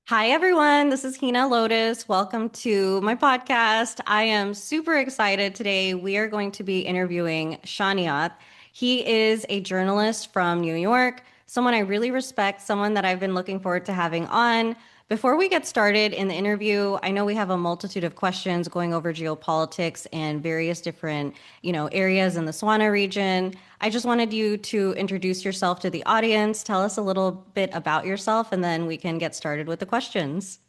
Hi, everyone. This is Heena Lotus. Welcome to my podcast. I am super excited today. We are going to be interviewing Shaniyat. He is a journalist from New York, someone I really respect, someone that I've been looking forward to having on. Before we get started in the interview, I know we have a multitude of questions going over geopolitics and various different, areas in the Swana region. I just wanted you to introduce yourself to the audience, tell us a little bit about yourself, and then we can get started with the questions.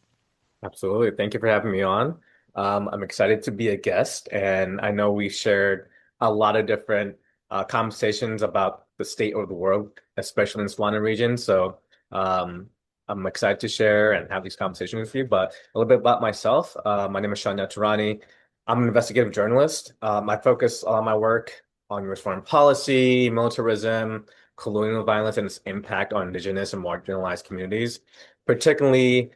Absolutely. Thank you for having me on. I'm excited to be a guest, and I know we shared a lot of different conversations about the state of the world, especially in the Swana region. So I'm excited to share and have these conversations with you. But a little bit about myself. My name is Shaniyat Turani. I'm an investigative journalist. I focus on my work on U.S. foreign policy, militarism, colonial violence, and its impact on indigenous and marginalized communities, particularly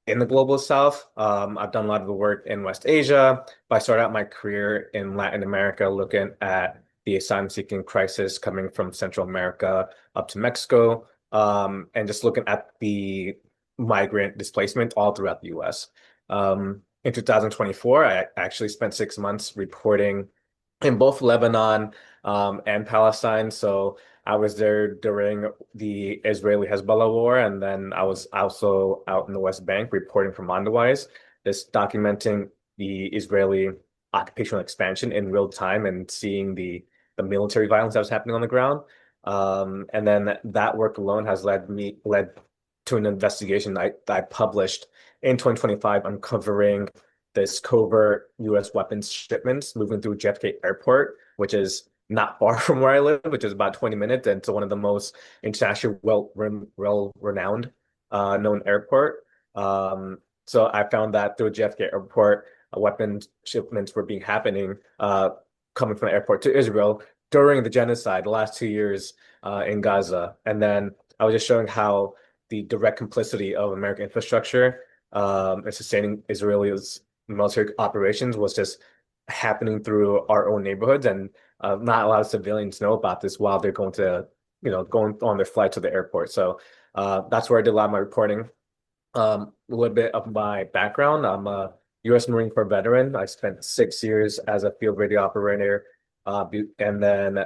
in the global south. I've done a lot of the work in West Asia, but I started out my career in Latin America looking at the asylum seeking crisis coming from Central America up to Mexico, and just looking at the migrant displacement all throughout the US. In 2024, I actually spent 6 months reporting in both Lebanon and Palestine. So I was there during the Israeli-Hezbollah war, and then I was also out in the West Bank reporting from Mondawais, just documenting the Israeli occupational expansion in real time and seeing the military violence that was happening on the ground. And then that work alone has led to an investigation I published in 2025 uncovering this covert U.S. weapons shipments moving through JFK Airport, which is not far from where I live, which is about 20 minutes, and it's one of the most internationally well-renowned known airport. So I found that through JFK Airport, weapons shipments were being happening coming from the airport to Israel during the genocide, the last 2 years in Gaza. And then I was just showing how the direct complicity of American infrastructure and sustaining Israel's military operations was just happening through our own neighborhoods, and not a lot of civilians know about this while they're going on their flight to the airport. So that's where I did a lot of my reporting. A little bit of my background. I'm a U.S. Marine Corps veteran. I spent 6 years as a field radio operator, and then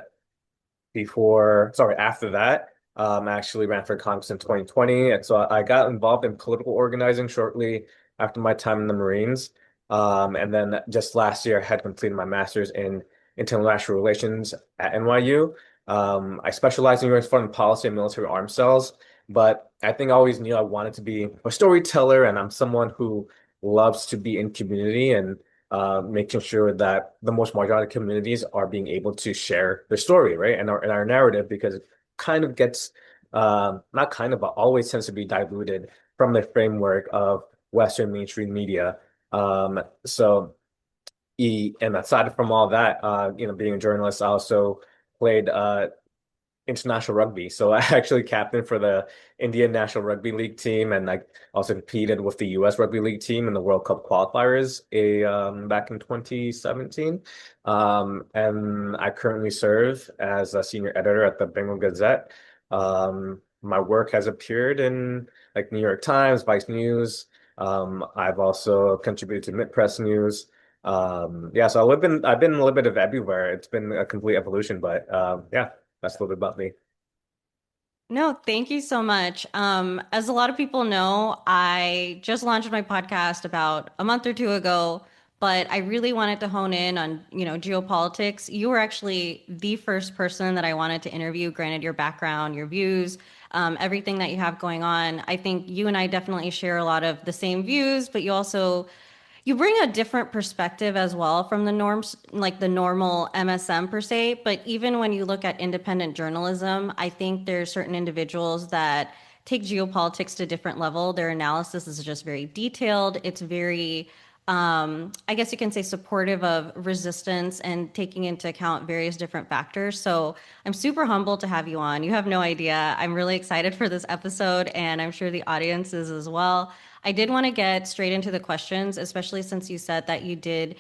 after that, I actually ran for Congress in 2020. And so I got involved in political organizing shortly after my time in the Marines. And then just last year, I had completed my master's in international relations at NYU. I specialized in U.S. foreign policy and military arms sales, but I think I always knew I wanted to be a storyteller, and I'm someone who loves to be in community and making sure that the most marginalized communities are being able to share their story, right? And our narrative, because it kind of gets not kind of, but always tends to be diluted from the framework of Western mainstream media. So and aside from all that, being a journalist, I also played international rugby. So I actually captained for the Indian National Rugby League team, and I also competed with the U.S. Rugby League team in the World Cup qualifiers back in 2017. And I currently serve as a senior editor at the Bengal Gazette. My work has appeared in like New York Times, Vice News. I've also contributed to Mid Press News. Yeah, so I've been a little bit of everywhere. It's been a complete evolution, but yeah. That's a little bit about me. No, thank you so much. As a lot of people know, I just launched my podcast about a month or two ago, but I really wanted to hone in on, geopolitics. You were actually the first person that I wanted to interview, granted your background, your views, everything that you have going on. I think you and I definitely share a lot of the same views, but you bring a different perspective as well from the norms, like the normal MSM per se. But even when you look at independent journalism, I think there's certain individuals that take geopolitics to a different level. Their analysis is just very detailed. It's very, I guess you can say, supportive of resistance and taking into account various different factors. So I'm super humbled to have you on. You have no idea. I'm really excited for this episode, and I'm sure the audience is as well. I did want to get straight into the questions, especially since you said that you did,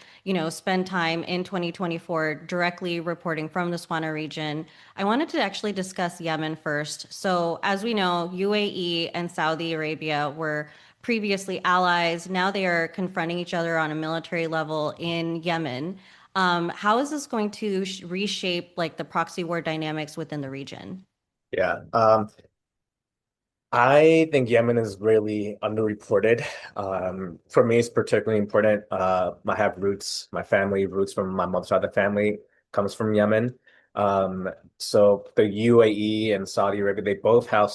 spend time in 2024 directly reporting from the Swana region. I wanted to actually discuss Yemen first. So, as we know, UAE and Saudi Arabia were previously allies. Now they are confronting each other on a military level in Yemen. How is this going to reshape like the proxy war dynamics within the region? Yeah. I think Yemen is really underreported. For me, it's particularly important. I have roots, my family roots from my mom's side of the family comes from Yemen. Um, so the UAE and Saudi Arabia, they both have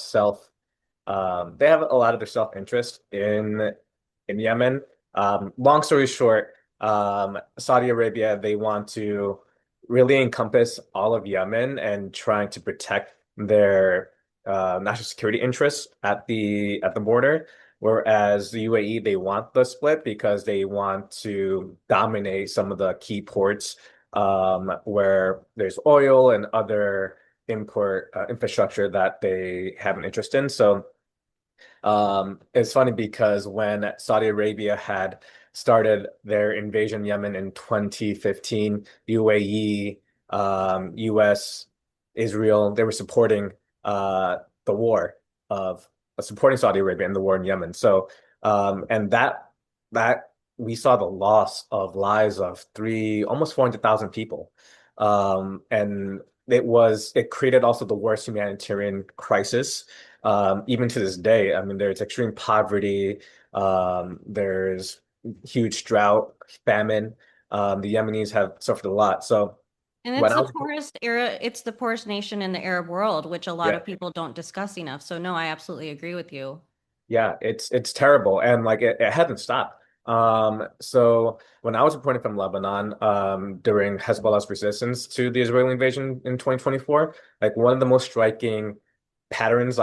they have a lot of their self-interest in Yemen. Long story short, Saudi Arabia, they want to really encompass all of Yemen and trying to protect their national security interests at the border. Whereas the UAE, they want the split because they want to dominate some of the key ports where there's oil and other import infrastructure that they have an interest in. So it's funny because when Saudi Arabia had started their invasion of Yemen in 2015, UAE, U.S, Israel, they were supporting the war of supporting Saudi Arabia in the war in Yemen. So, and that we saw the loss of lives of almost 400,000 people. And it created also the worst humanitarian crisis even to this day. I mean, there's extreme poverty, there's huge drought, famine. The Yemenis have suffered a lot. So And when it's I the was, poorest era, it's the poorest nation in the Arab world, which a lot yeah, of people don't discuss enough. So no, I absolutely agree with you. yeah, it's terrible, and like it hasn't stopped. So when I was reporting from Lebanon, during Hezbollah's resistance to the Israeli invasion in 2024, like one of the most striking patterns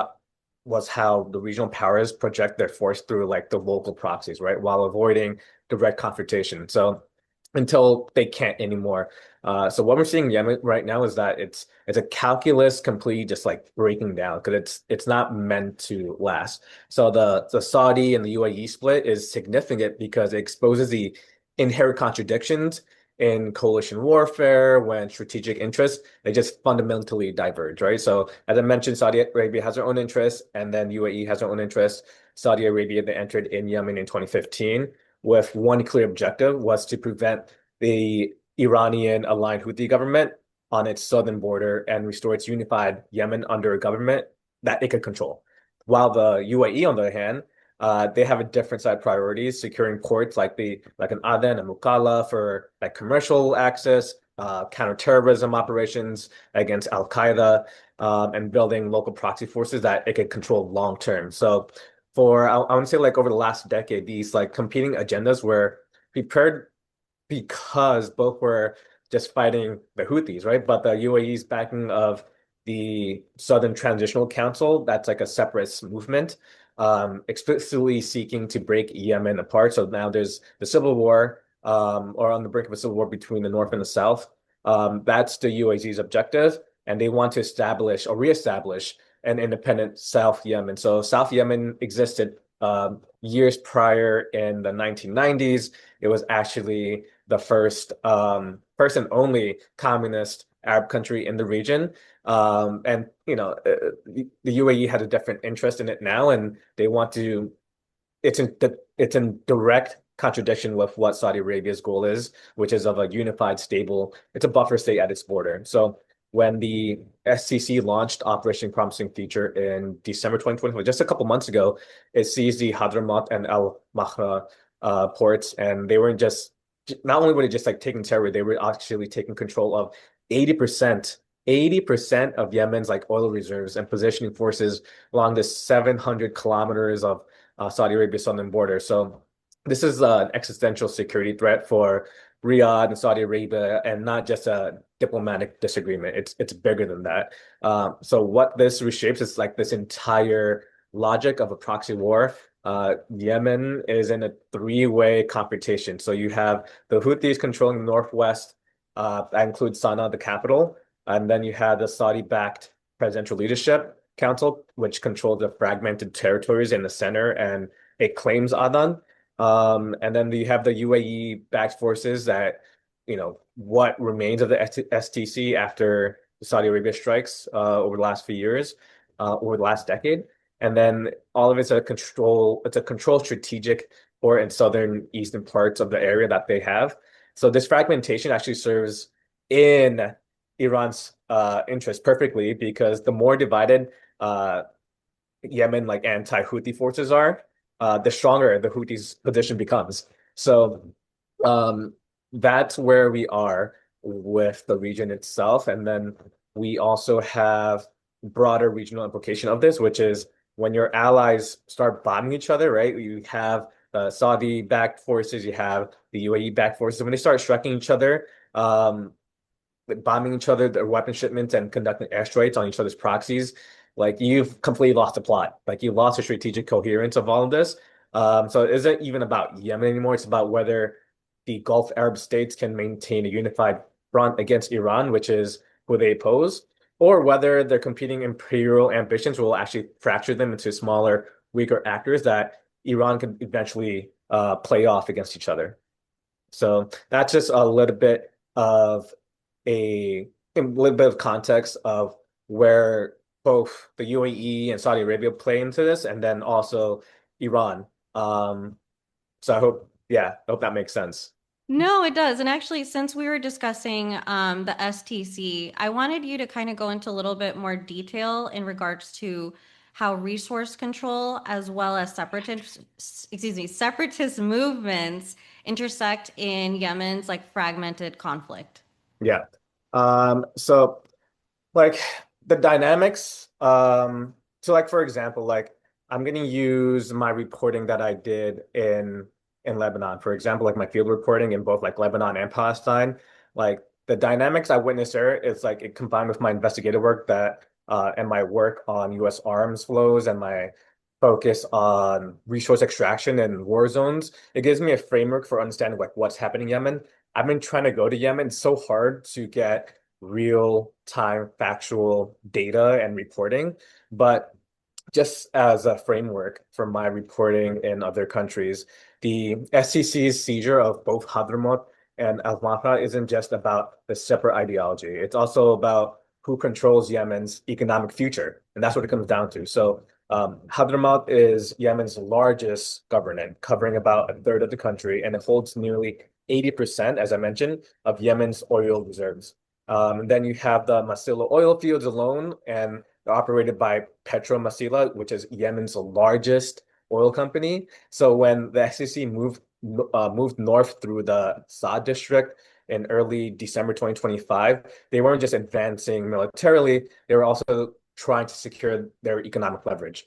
was how the regional powers project their force through like the local proxies, right, while avoiding direct confrontation. So until they can't anymore. So what we're seeing in Yemen right now is that it's a calculus completely just like breaking down because it's not meant to last. So the Saudi and the UAE split is significant because it exposes the inherent contradictions in coalition warfare when strategic interests they just fundamentally diverge, right? So as I mentioned, Saudi Arabia has their own interests, and then UAE has their own interests. Saudi Arabia they entered in Yemen in 2015 with one clear objective was to prevent the Iranian aligned Houthi government on its southern border and restore its unified Yemen under a government that it could control. While the UAE, on the other hand, they have a different set of priorities, securing ports like an Aden and Mukalla for like commercial access, counterterrorism operations against Al Qaeda, and building local proxy forces that it could control long term. So I want to say like over the last decade, these like competing agendas were prepared because both were just fighting the Houthis, right? But the UAE's backing of the Southern Transitional Council, that's like a separatist movement, explicitly seeking to break Yemen apart. So now there's the civil war, or on the brink of a civil war between the North and the South. That's the UAE's objective, and they want to establish or reestablish an independent South Yemen. So South Yemen existed years prior in the 1990s. It was actually the first and only communist Arab country in the region. And the UAE had a different interest in it now, and they want to. It's in direct contradiction with what Saudi Arabia's goal is, which is of a unified, stable. It's a buffer state at its border. So when the SCC launched Operation Promising Future in December 2024, just a couple months ago, it seized the Hadramaut and Al Mahra ports, and they weren't just not only were they just like taking territory, they were actually taking control of 80%, 80% of Yemen's like oil reserves and positioning forces along this 700 kilometers of Saudi Arabia southern border. So this is an existential security threat for Riyadh and Saudi Arabia, and not just a diplomatic disagreement. It's bigger than that. So what this reshapes is like this entire logic of a proxy war. Yemen is in a three-way competition. So you have the Houthis controlling the northwest, that includes Sana'a, the capital, and then you have the Saudi-backed Presidential Leadership Council, which controls the fragmented territories in the center and it claims Adan. And then you have the UAE backed forces that, what remains of the STC after Saudi Arabia strikes over the last few years, over the last decade. And then all of it's a control strategic or in southern eastern parts of the area that they have. So this fragmentation actually serves in Iran's interest perfectly because the more divided Yemen like anti-Houthi forces are, the stronger the Houthis' position becomes. So um, that's where we are with the region itself. And then we also have broader regional implication of this, which is when your allies start bombing each other, right? You have the Saudi-backed forces, you have the UAE-backed forces. When they start striking each other, like bombing each other, their weapon shipments, and conducting airstrikes on each other's proxies, like you've completely lost the plot. Like you lost the strategic coherence of all of this. So it isn't even about Yemen anymore. It's about whether the Gulf Arab states can maintain a unified front against Iran, which is who they oppose, or whether their competing imperial ambitions will actually fracture them into smaller, weaker actors that Iran can eventually play off against each other. So that's just a little bit of a little bit of context of where both the UAE and Saudi Arabia play into this, and then also Iran. So I hope that makes sense. No, it does. And actually, since we were discussing the STC, I wanted you to kind of go into a little bit more detail in regards to how resource control as well as separatist movements intersect in Yemen's like fragmented conflict. Yeah. So like the dynamics, so like for example, like I'm gonna use my reporting that I did in Lebanon. For example, like my field reporting in both like Lebanon and Palestine, like the dynamics I witnessed there is like it combined with my investigative work that and my work on US arms flows and my focus on resource extraction and war zones. It gives me a framework for understanding like what's happening in Yemen. I've been trying to go to Yemen. It's so hard to get real time factual data and reporting. But just as a framework for my reporting in other countries, the SCC's seizure of both Hadramaut and Al Matha isn't just about the separate ideology. It's also about who controls Yemen's economic future. And that's what it comes down to. So Hadramaut is Yemen's largest government, covering about a third of the country, and it holds nearly 80%, as I mentioned, of Yemen's oil reserves. And then you have the Masila oil fields alone, and they're operated by Masila, which is Yemen's largest oil company. So when the SEC moved north through the Saad district in early December 2025, they weren't just advancing militarily, they were also trying to secure their economic leverage.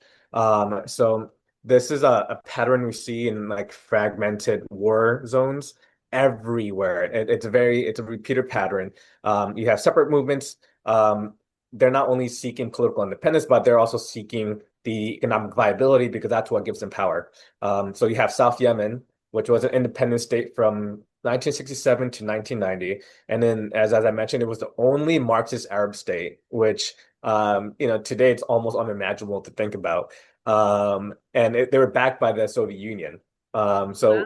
So this is a pattern we see in like fragmented war zones everywhere. It's a repeater pattern. You have separate movements. They're not only seeking political independence, but they're also seeking the economic viability because that's what gives them power. So you have South Yemen, which was an independent state from 1967 to 1990. And then, as I mentioned, it was the only Marxist Arab state, which, today it's almost unimaginable to think about. They were backed by the Soviet Union. So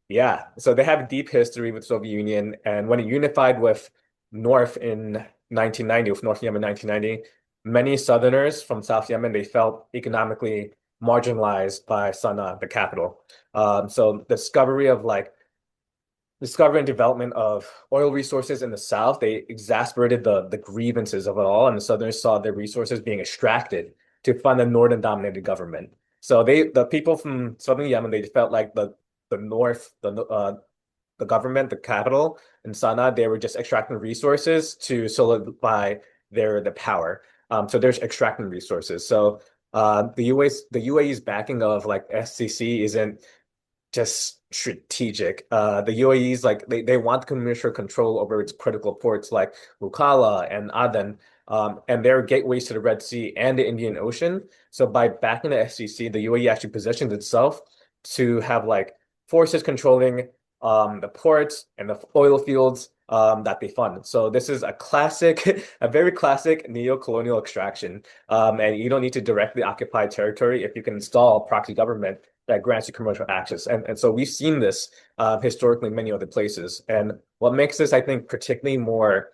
yeah, so they have a deep history with Soviet Union, and when it unified with North in 1990, with North Yemen 1990, many Southerners from South Yemen, they felt economically marginalized by Sana'a, the capital. So discovery and development of oil resources in the South, they exacerbated the grievances of it all, and the Southerners saw their resources being extracted to fund a Northern dominated government. So the people from Southern Yemen, they felt like the North, the government, the capital in Sana'a, they were just extracting resources to solidify the power. So there's extracting resources. So the UAE's backing of like SCC isn't just strategic. The UAE's like they want commercial control over its critical ports like Mukalla and Aden, and they're gateways to the Red Sea and the Indian Ocean. So by backing the SCC, the UAE actually positions itself to have like forces controlling the ports and the oil fields that they fund. So this is a classic, a very classic neo-colonial extraction. And you don't need to directly occupy territory if you can install proxy government that grants you commercial access. And so we've seen this historically in many other places. And what makes this, I think, particularly more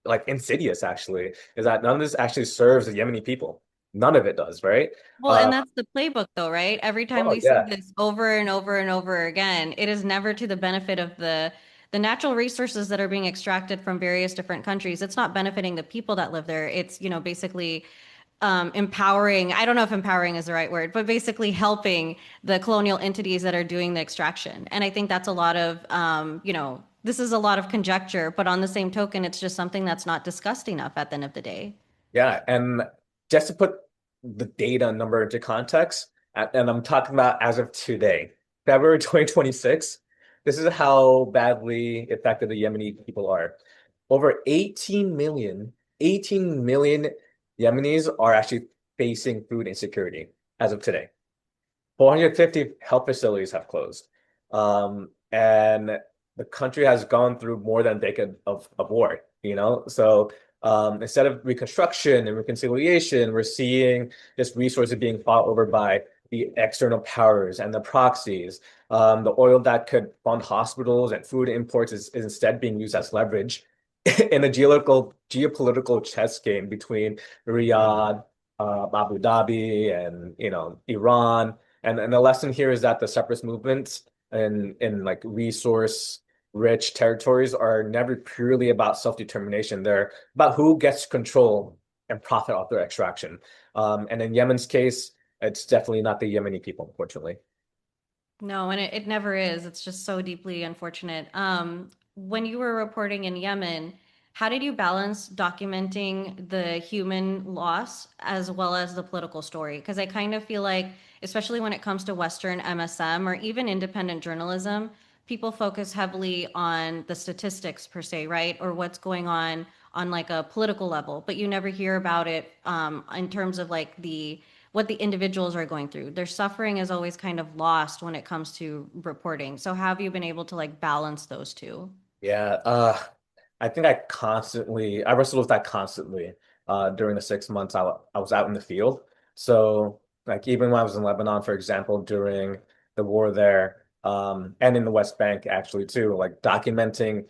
like insidious actually is that none of this actually serves the Yemeni people. None of it does, right? Well, Uh, and that's the playbook though, right? Every time oh we see yeah, this over and over and over again, it is never to the benefit of the natural resources that are being extracted from various different countries. It's not benefiting the people that live there. It's, basically empowering, I don't know if empowering is the right word, but basically helping the colonial entities that are doing the extraction. And I think that's a lot of, this is a lot of conjecture, but on the same token, it's just something that's not discussed enough at the end of the day. yeah. And just to put the data number into context, and I'm talking about as of today, February 2026, this is how badly affected the Yemeni people are. Over 18 million Yemenis are actually facing food insecurity as of today. 450 health facilities have closed. And the country has gone through more than a decade of war, you know? So instead of reconstruction and reconciliation, we're seeing just resources being fought over by the external powers and the proxies. The oil that could fund hospitals and food imports is instead being used as leverage in a geopolitical chess game between Riyadh, Abu Dhabi, and Iran. And the lesson here is that the separatist movements in like resource rich territories are never purely about self-determination. They're about who gets control and profit off their extraction. And in Yemen's case, it's definitely not the Yemeni people, unfortunately. No, and it never is. It's just so deeply unfortunate. When you were reporting in Yemen, how did you balance documenting the human loss as well as the political story? Because I kind of feel like, especially when it comes to Western MSM or even independent journalism, people focus heavily on the statistics per se, right? Or what's going on like a political level, but you never hear about it in terms of like the what the individuals are going through. Their suffering is always kind of lost when it comes to reporting. So how have you been able to like balance those two? Yeah, I think I wrestled with that constantly during the 6 months I was out in the field. So like even when I was in Lebanon, for example, during the war there, and in the West Bank actually too, like documenting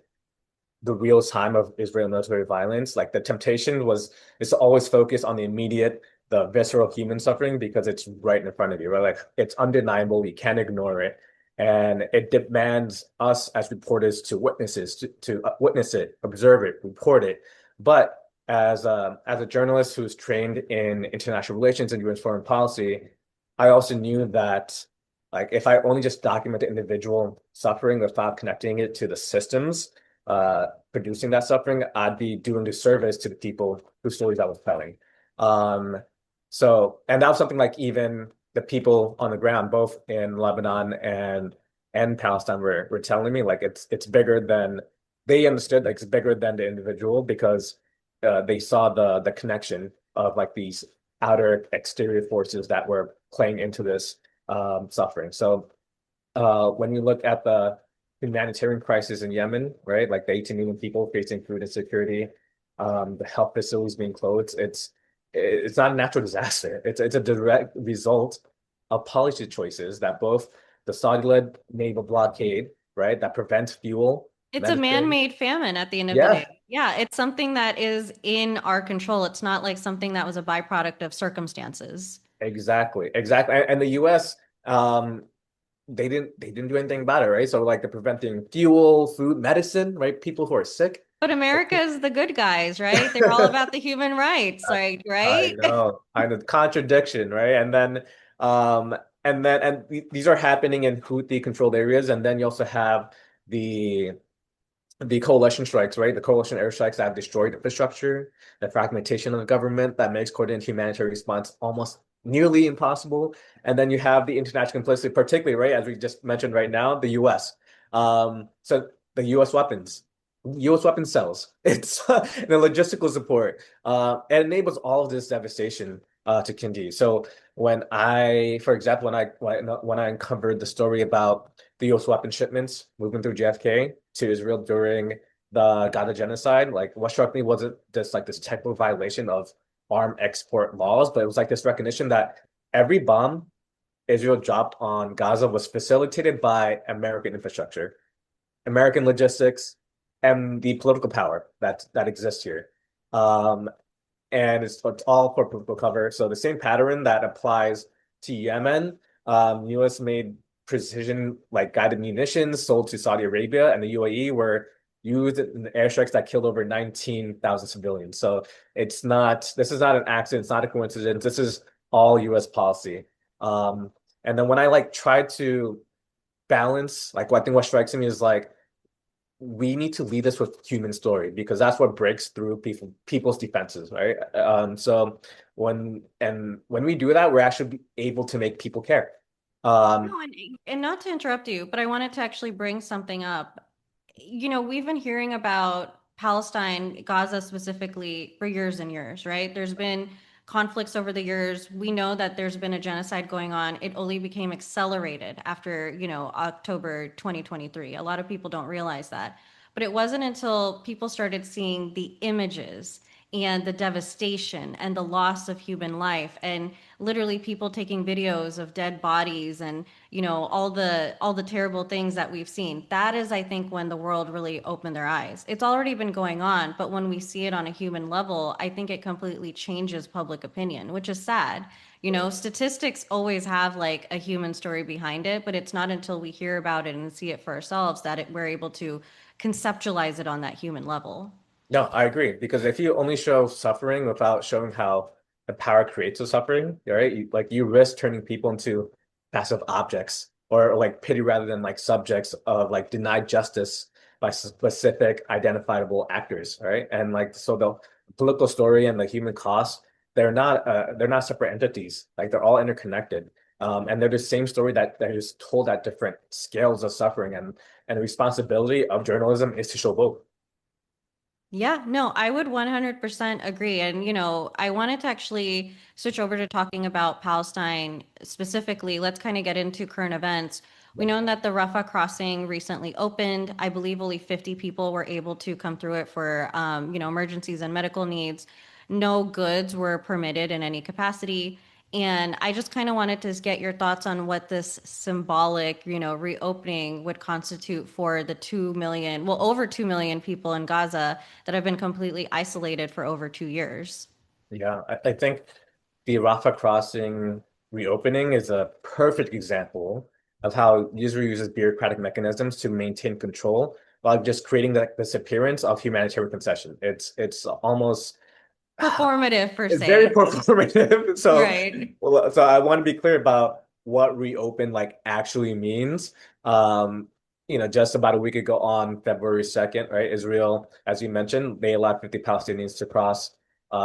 the real time of Israel military violence, like the temptation is to always focus on the immediate, the visceral human suffering because it's right in front of you, right? Like it's undeniable, we can't ignore it. And it demands us as reporters to to witness it, observe it, report it. But as a journalist who's trained in international relations and U.S. foreign policy, I also knew that like if I only just document the individual suffering without connecting it to the systems, producing that suffering, I'd be doing disservice to the people whose stories I was telling. Um, and that was something like even the people on the ground, both in Lebanon and Palestine, were telling me like it's bigger than they understood. Like it's bigger than the individual because they saw the connection of like these outer exterior forces that were playing into this suffering. So when you look at the humanitarian crisis in Yemen, right? Like the 18 million people facing food insecurity, the health facilities being closed, it's not a natural disaster. It's a direct result of policy choices that both the Saudi-led naval blockade, right, that prevents fuel, It's a medicine. man-made famine at the end of the Yeah, day. Yeah, it's something that is in our control. It's not like something that was a byproduct of circumstances. exactly, exactly. And the U.S. Um, they didn't do anything about it, right? So like they're preventing fuel, food, medicine, right? People who are sick. But America is the good guys, right? They're all about the human rights, like, I right? I know contradiction, right? Um, these are happening in Houthi controlled areas, and then you also have the the coalition strikes, right? The coalition airstrikes that have destroyed infrastructure, the fragmentation of the government that makes coordinated humanitarian response almost nearly impossible. And then you have the international complicity, particularly, right, as we just mentioned right now, the US. So the US weapons, US weapon cells, it's the logistical support. It enables all of this devastation to continue. So for example, when I uncovered the story about the U.S. weapon shipments moving through JFK to Israel during the Gaza genocide. Like what struck me wasn't just like this technical violation of arm export laws, but it was like this recognition that every bomb Israel dropped on Gaza was facilitated by American infrastructure, American logistics, and the political power that exists here. Um, and it's all for political cover. So the same pattern that applies to Yemen, U.S. made precision like guided munitions sold to Saudi Arabia and the UAE were used in the airstrikes that killed over 19,000 civilians. So this is not an accident. It's not a coincidence. This is all U.S. policy. Um, and then when I like try to balance, like I think what strikes me is like we need to lead this with human story because that's what breaks through people's defenses, right? So when we do that, we're actually able to make people care. Um, No, and not to interrupt you, but I wanted to actually bring something up. We've been hearing about Palestine, Gaza specifically, for years and years, right? There's been conflicts over the years. We know that there's been a genocide going on. It only became accelerated after, October 2023. A lot of people don't realize that. But it wasn't until people started seeing the images and the devastation and the loss of human life and literally people taking videos of dead bodies and all the terrible things that we've seen. That is, I think, when the world really opened their eyes. It's already been going on, but when we see it on a human level, I think it completely changes public opinion, which is sad. Statistics always have like a human story behind it, but it's not until we hear about it and see it for ourselves that we're able to conceptualize it on that human level. No, I agree. Because if you only show suffering without showing how the power creates the suffering, right? You risk turning people into passive objects or like pity rather than like subjects of like denied justice by specific identifiable actors, right? And like so the political story and the human cost, they're not separate entities. Like they're all interconnected. And they're the same story that is told at different scales of suffering. And the responsibility of journalism is to show both. Yeah, no, I would 100% agree. And, I wanted to actually switch over to talking about Palestine specifically. Let's kind of get into current events. We know that the Rafah Crossing recently opened. I believe only 50 people were able to come through it for, emergencies and medical needs. No goods were permitted in any capacity. And I just kind of wanted to get your thoughts on what this symbolic, reopening would constitute for the 2 million, well, over 2 million people in Gaza that have been completely isolated for over 2 years. Yeah, I think the Rafah Crossing reopening is a perfect example of how Israel uses bureaucratic mechanisms to maintain control while just creating this appearance of humanitarian concession. It's almost Performative, per it's very se. performative. So, Right. well, so I want to be clear about what reopen like actually means. Um, just about a week ago on February 2nd, right? Israel, as you mentioned, they allowed 50 Palestinians to cross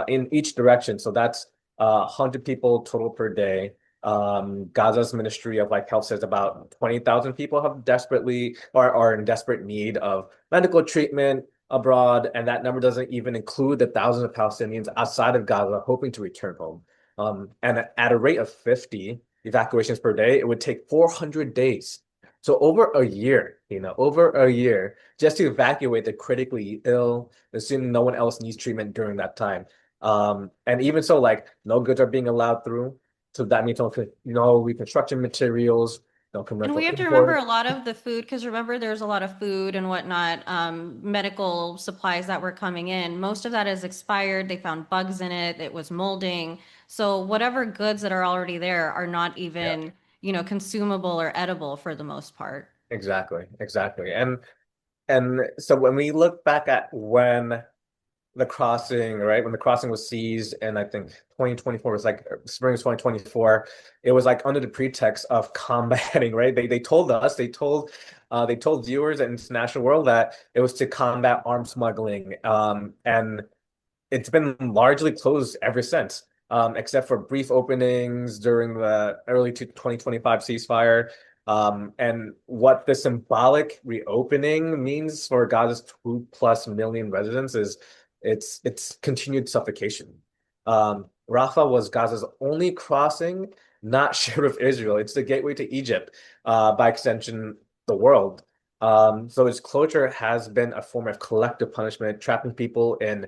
in each direction. So that's 100 people total per day. Gaza's Ministry of like Health says about 20,000 people have desperately or are in desperate need of medical treatment abroad, and that number doesn't even include the thousands of Palestinians outside of Gaza hoping to return home. And at a rate of 50 evacuations per day, it would take 400 days. So over a year, over a year, just to evacuate the critically ill, assuming no one else needs treatment during that time. And even so, like no goods are being allowed through. So that means no reconstruction materials, no And commercial we have to remember import. a lot of the food, because remember, there's a lot of food and whatnot, medical supplies that were coming in. Most of that is expired. They found bugs in it. It was molding. So whatever goods that are already there are not Yeah, even, consumable or edible for the most part. exactly, exactly. And so when we look back at when the crossing, right, when the crossing was seized, and I think 2024 was like spring of 2024, it was like under the pretext of combating, right? They told us, they told viewers and international world that it was to combat arms smuggling. And it's been largely closed ever since, except for brief openings during the early 2025 ceasefire. And what the symbolic reopening means for Gaza's 2+ million residents is it's continued suffocation. Rafah was Gaza's only crossing, not shared with Israel. It's the gateway to Egypt, by extension, the world. So its closure has been a form of collective punishment, trapping people in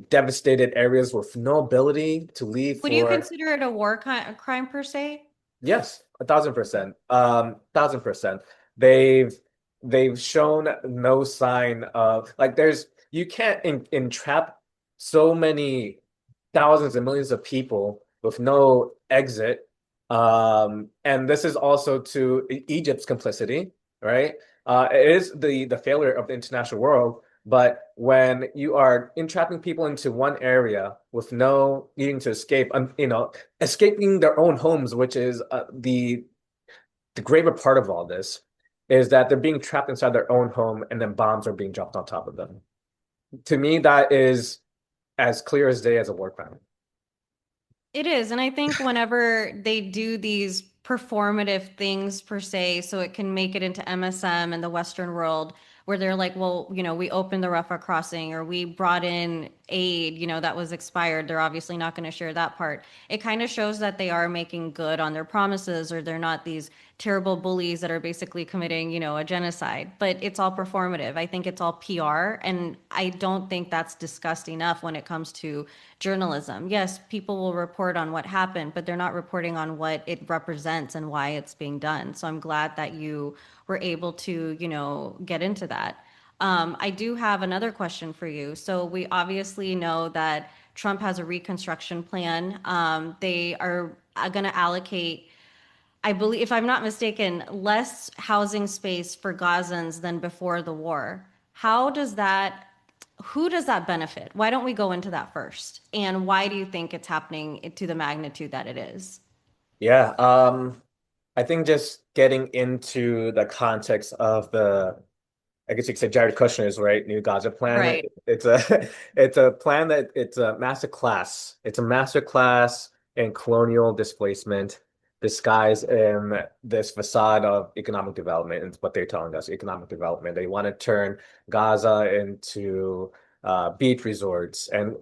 devastated areas with no ability to leave Would you for consider it a war crime per se? Yes, 1,000%. 1,000%. They've they've shown no sign of like there's you can't entrap so many thousands and millions of people with no exit. And this is also to Egypt's complicity, right? It is the failure of the international world. But when you are entrapping people into one area with no needing to escape, escaping their own homes, which is the graver part of all this, is that they're being trapped inside their own home and then bombs are being dropped on top of them. To me, that is as clear as day as a war crime. It is. And I think whenever they do these performative things per se, so it can make it into MSM and the Western world, where they're like, well, we opened the Rafah Crossing or we brought in aid, that was expired. They're obviously not going to share that part. It kind of shows that they are making good on their promises or they're not these terrible bullies that are basically committing, a genocide. But it's all performative. I think it's all PR. And I don't think that's discussed enough when it comes to journalism. Yes, people will report on what happened, but they're not reporting on what it represents and why it's being done. So I'm glad that you were able to, get into that. I do have another question for you. So we obviously know that Trump has a reconstruction plan. They are going to allocate, I believe, if I'm not mistaken, less housing space for Gazans than before the war. Who does that benefit? Why don't we go into that first? And why do you think it's happening to the magnitude that it is? Yeah, I think just getting into the context of I guess you could say Jared Kushner's right new Gaza plan. Right. It's a it's a plan that it's a master class. It's a master class in colonial displacement disguised in this facade of economic development. It's what they're telling us, economic development. They want to turn Gaza into beach resorts. And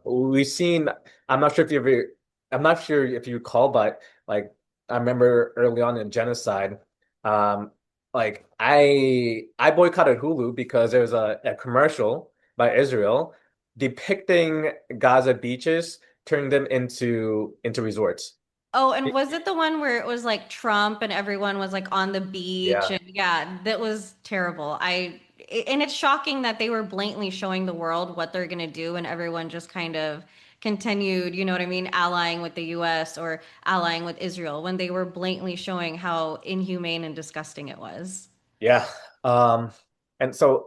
we've seen, I'm not sure if you ever, I'm not sure if you recall, but like I remember early on in genocide, um, like I boycotted Hulu because there was a commercial by Israel depicting Gaza beaches, turning them into resorts. Oh, and was it the one where it was like Trump and everyone was like on the beach? Yeah. And yeah, that was terrible. And it's shocking that they were blatantly showing the world what they're going to do, and everyone just kind of continued, you know what I mean, allying with the US or allying with Israel when they were blatantly showing how inhumane and disgusting it was. Yeah. Um, and so,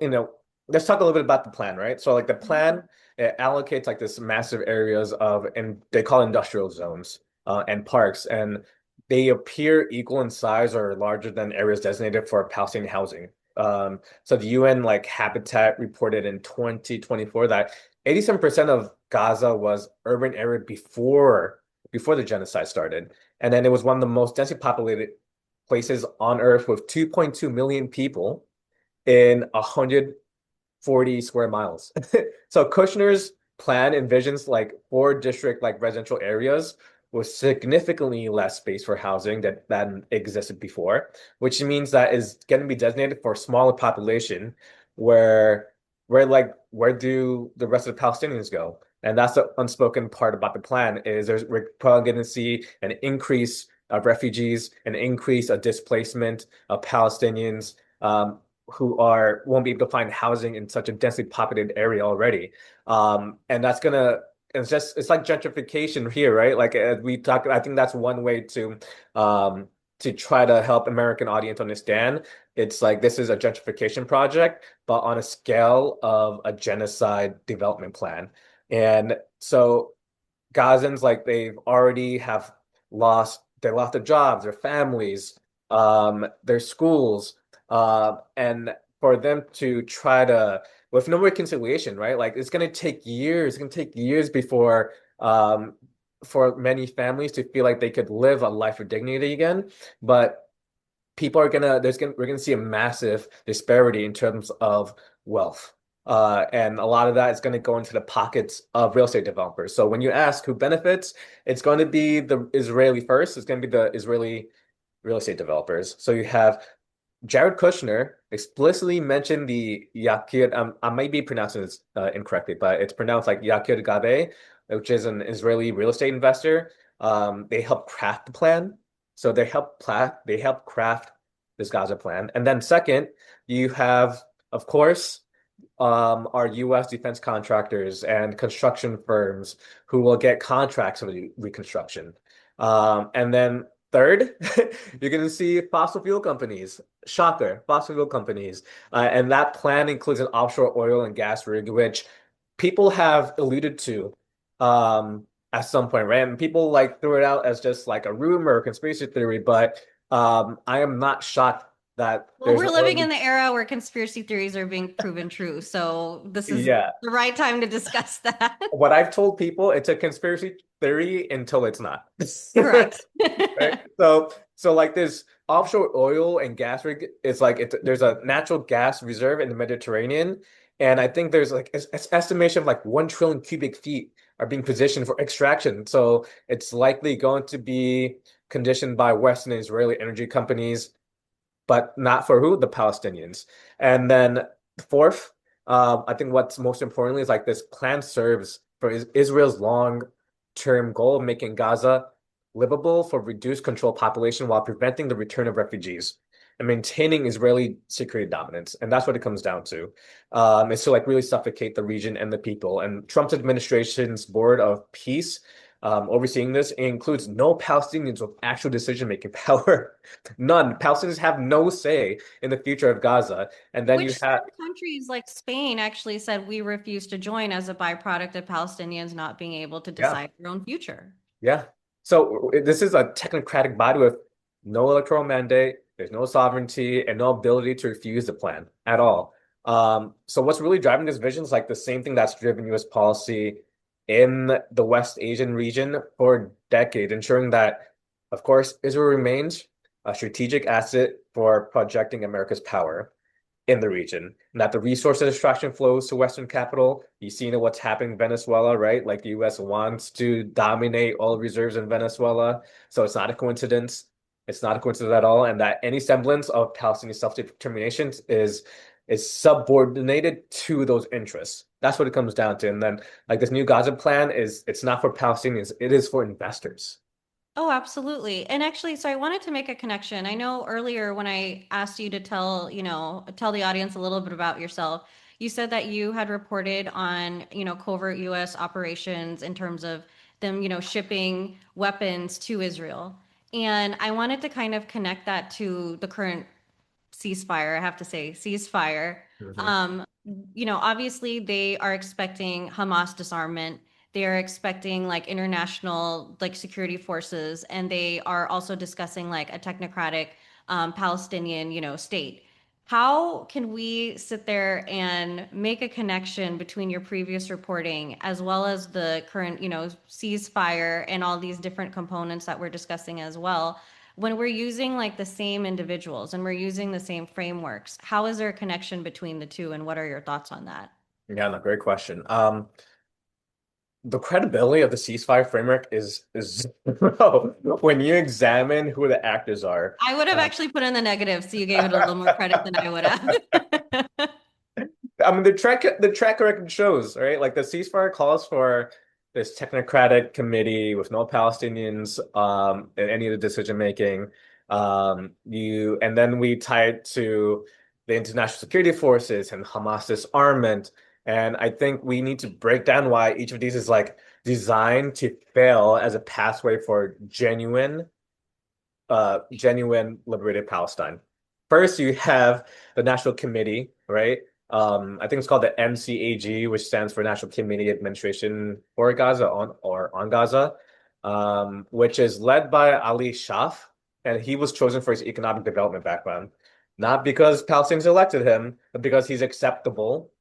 let's talk a little bit about the plan, right? So like the plan, it allocates like this massive areas and they call industrial zones and parks, and they appear equal in size or larger than areas designated for Palestinian housing. So the UN like Habitat reported in 2024 that 87% of Gaza was urban area before the genocide started. And then it was one of the most densely populated places on Earth with 2.2 million people in 140 square miles. So Kushner's plan envisions like four district like residential areas with significantly less space for housing than existed before, which means that is going to be designated for a smaller population where where do the rest of the Palestinians go? And that's the unspoken part about the plan is we're probably going to see an increase of refugees, an increase of displacement of Palestinians who won't be able to find housing in such a densely populated area already. And that's gonna it's like gentrification here, right? Like we talk, I think that's one way to try to help American audience understand. It's like this is a gentrification project, but on a scale of a genocide development plan. And so Gazans, like they lost their jobs, their families, their schools, and for them to try to, with no reconciliation, right? Like it's gonna take years. It's gonna take years for many families to feel like they could live a life of dignity again. But people are gonna there's gonna we're gonna see a massive disparity in terms of wealth. And a lot of that is going to go into the pockets of real estate developers. So when you ask who benefits, it's going to be the Israeli first. It's going to be the Israeli real estate developers. So you have Jared Kushner explicitly mentioned the Yakir. I might be pronouncing this incorrectly, but it's pronounced like Yakir Gabe, which is an Israeli real estate investor. They helped craft the plan. So they help craft this Gaza plan. And then second, you have, of course, our U.S. defense contractors and construction firms who will get contracts for the reconstruction. And then third, you're going to see fossil fuel companies. Shocker, fossil fuel companies. And that plan includes an offshore oil and gas rig, which people have alluded to at some point, right? And people like threw it out as just like a rumor or conspiracy theory, but I am not shocked that Well, there's we're an living oil. in the era where conspiracy theories are being proven true. So this is Yeah. the right time to discuss that. What I've told people, it's a conspiracy theory until it's not. Correct. Right? So like this offshore oil and gas rig, it's like there's a natural gas reserve in the Mediterranean, and I think there's like it's estimation of like 1 trillion cubic feet are being positioned for extraction. So it's likely going to be conditioned by Western and Israeli energy companies, but not for who? The Palestinians. And then fourth, I think what's most importantly is like this plan serves for Israel's long-term goal of making Gaza livable for reduced control population while preventing the return of refugees and maintaining Israeli security dominance. And that's what it comes down to. Is to like really suffocate the region and the people. And Trump's administration's board of peace overseeing this includes no Palestinians with actual decision-making power. None. Palestinians have no say in the future of Gaza. And then you Which have, certain countries like Spain actually said we refuse to join as a byproduct of Palestinians not being able to yeah, decide their own future. yeah. So this is a technocratic body with no electoral mandate, there's no sovereignty, and no ability to refuse the plan at all. So what's really driving this vision is like the same thing that's driven U.S. policy in the West Asian region for decades, ensuring that, of course, Israel remains a strategic asset for projecting America's power in the region, and that the resource extraction flows to Western capital. You've seen what's happening in Venezuela, right? Like the US wants to dominate oil reserves in Venezuela. So it's not a coincidence. It's not a coincidence at all. And that any semblance of Palestinian self-determination is subordinated to those interests. That's what it comes down to. And then like this new Gaza plan it's not for Palestinians, it is for investors. Oh, absolutely. And actually, so I wanted to make a connection. I know earlier when I asked you to tell the audience a little bit about yourself, you said that you had reported on, covert US operations in terms of them, shipping weapons to Israel. And I wanted to kind of connect that to the current ceasefire, I have to say, ceasefire. Mhm. Um, obviously they are expecting Hamas disarmament. They are expecting like international like security forces, and they are also discussing like a technocratic Palestinian, state. How can we sit there and make a connection between your previous reporting as well as the current, ceasefire and all these different components that we're discussing as well? When we're using like the same individuals and we're using the same frameworks, how is there a connection between the two, and what are your thoughts on that? Yeah, no, great question. The credibility of the ceasefire framework is when you examine who the actors are. I would have Uh, actually put in the negative, so you gave it a little more credit than I would have. I mean, the track record shows, right? Like the ceasefire calls for this technocratic committee with no Palestinians in any of the decision making. And then we tie it to the international security forces and Hamas disarmament. And I think we need to break down why each of these is like designed to fail as a pathway for genuine liberated Palestine. First, you have the National Committee, right? I think it's called the NCAG, which stands for National Committee Administration for Gaza on Gaza, which is led by Ali Shaf, and he was chosen for his economic development background, not because Palestinians elected him, but because he's acceptable,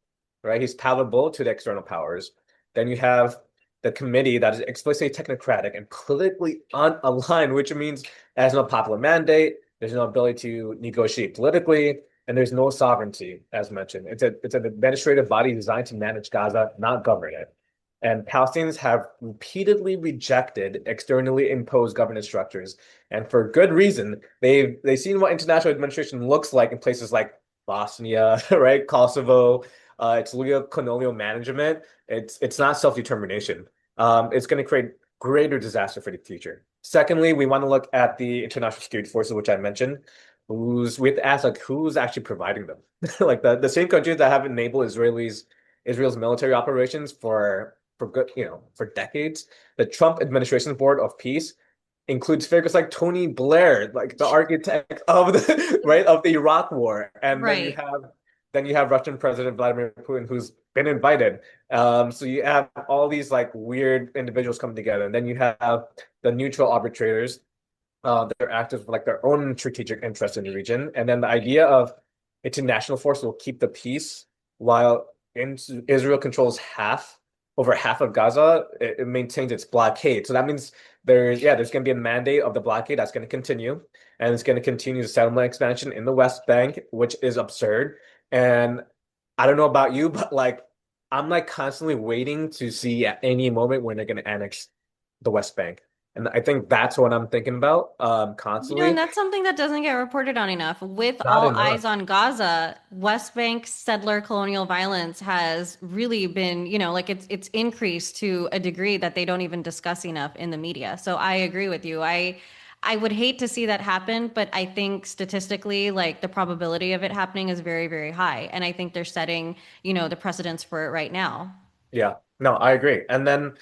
right? He's palatable to the external powers. Then you have the committee that is explicitly technocratic and politically unaligned, which means it has no popular mandate, there's no ability to negotiate politically, and there's no sovereignty, as mentioned. It's an administrative body designed to manage Gaza, not govern it. And Palestinians have repeatedly rejected externally imposed governance structures, and for good reason. They've seen what international administration looks like in places like Bosnia, right, Kosovo. It's colonial management. It's not self-determination. It's going to create greater disaster for the future. Secondly, we want to look at the international security forces, which I mentioned. We have to ask like who's actually providing them? Like the same countries that have enabled Israel's military operations for good, for decades. The Trump administration's Board of Peace includes figures like Tony Blair, like the architect of the right of the Iraq War, and Right. then you have Russian President Vladimir Putin, who's been invited. So you have all these like weird individuals coming together, and then you have the neutral arbitrators that are active for like their own strategic interest in the region. And then the idea of international force will keep the peace while Israel controls over half of Gaza, it maintains its blockade. So that means there's going to be a mandate of the blockade that's going to continue, and it's going to continue the settlement expansion in the West Bank, which is absurd. And I don't know about you, but like I'm like constantly waiting to see at any moment when they're going to annex the West Bank. And I think that's what I'm thinking about And constantly. that's something that doesn't get reported on enough. With Not all enough. eyes on Gaza, West Bank settler colonial violence has really been, like it's increased to a degree that they don't even discuss enough in the media. So I agree with you. I would hate to see that happen, but I think statistically, like the probability of it happening is very, very high. And I think they're setting, the precedents for it right now. Yeah. No, I agree. And then,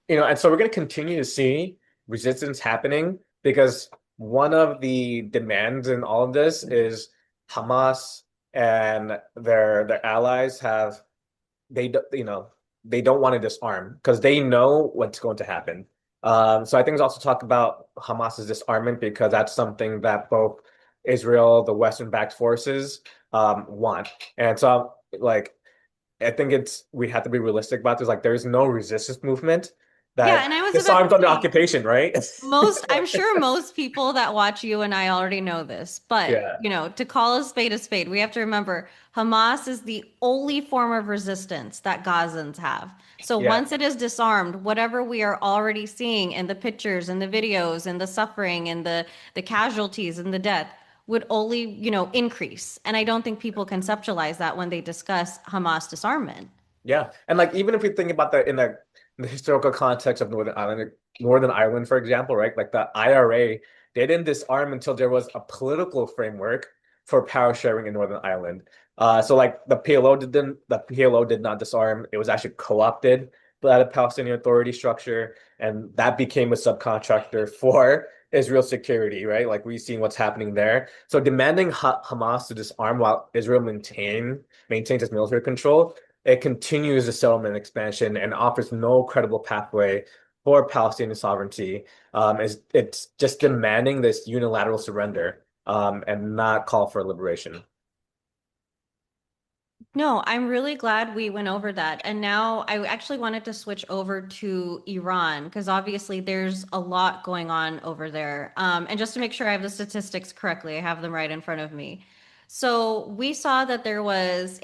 and so we're going to continue to see resistance happening because one of the demands in all of this is Hamas and their allies have they do- you know they don't want to disarm because they know what's going to happen. So I think it's also talk about Hamas's disarmament because that's something that both Israel, the Western-backed forces, want. And so like I think we have to be realistic about this. Like there's no resistance movement Yeah, that and I was about to disarms under say, occupation, right? I'm sure most people that watch you and I already know this, but Yeah. to call a spade, we have to remember Hamas is the only form of resistance that Gazans have. So Yeah. once it is disarmed, whatever we are already seeing in the pictures and the videos and the suffering and the casualties and the death would only, increase. And I don't think people conceptualize that when they discuss Hamas disarmament. Yeah, and like even if we think about the historical context of Northern Ireland, for example, right? Like the IRA, they didn't disarm until there was a political framework for power sharing in Northern Ireland. So like the PLO did not disarm. It was actually co-opted by the Palestinian Authority structure, and that became a subcontractor for Israel security, right? Like we've seen what's happening there. So demanding Hamas to disarm while Israel maintains its military control, it continues the settlement expansion and offers no credible pathway for Palestinian sovereignty. It's just demanding this unilateral surrender and not call for liberation. No, I'm really glad we went over that. And now I actually wanted to switch over to Iran because obviously there's a lot going on over there. And just to make sure I have the statistics correctly, I have them right in front of me. So we saw that there was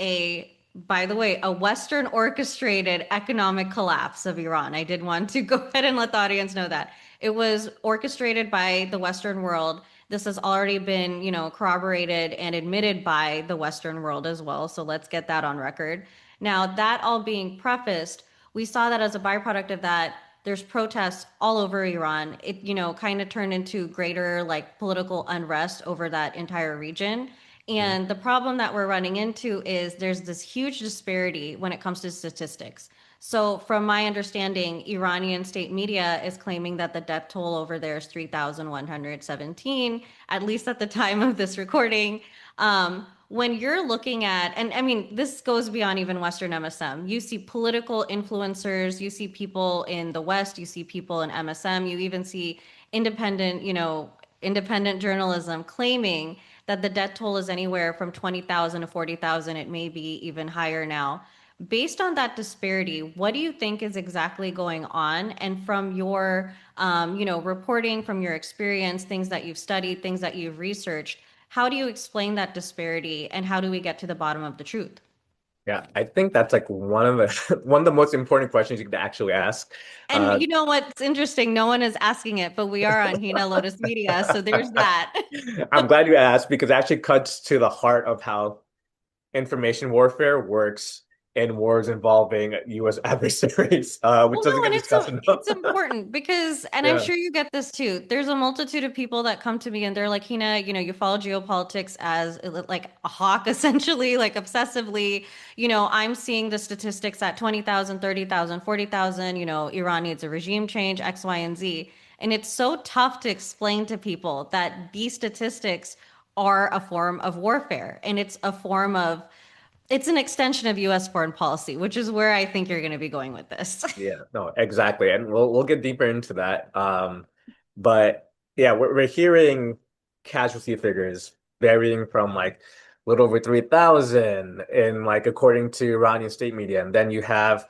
by the way, a Western orchestrated economic collapse of Iran. I did want to go ahead and let the audience know that. It was orchestrated by the Western world. This has already been, corroborated and admitted by the Western world as well. So let's get that on record. Now, that all being prefaced, we saw that as a byproduct of that, there's protests all over Iran. It, kind of turned into greater like political unrest over that entire region. Mhm. And the problem that we're running into is there's this huge disparity when it comes to statistics. So, from my understanding, Iranian state media is claiming that the death toll over there is 3,117, at least at the time of this recording. When you're looking at, and I mean, this goes beyond even Western MSM, you see political influencers, you see people in the West, you see people in MSM, you even see independent, independent journalism claiming that the death toll is anywhere from 20,000 to 40,000. It may be even higher now. Based on that disparity, what do you think is exactly going on? And from your, reporting, from your experience, things that you've studied, things that you've researched, how do you explain that disparity and how do we get to the bottom of the truth? Yeah, I think that's like one of the one of the most important questions you could actually ask. And Uh, you know what's interesting? No one is asking it, but we are on Heena Lotus Media, so there's that. I'm glad you asked because it actually cuts to the heart of how information warfare works in wars involving U.S. adversaries, which Well, no, doesn't get and discussed enough. it's important because, and I'm Yeah. sure you get this too. There's a multitude of people that come to me and they're like, Hina, you follow geopolitics as like a hawk, essentially, like obsessively. I'm seeing the statistics at 20,000, 30,000, 40,000. Iran needs a regime change, X, Y, and Z. And it's so tough to explain to people that these statistics are a form of warfare and it's an extension of US foreign policy, which is where I think you're going to be going with this. Yeah, no, exactly. And we'll get deeper into that. But yeah, we're hearing casualty figures varying from like a little over 3,000 in like according to Iranian state media. And then you have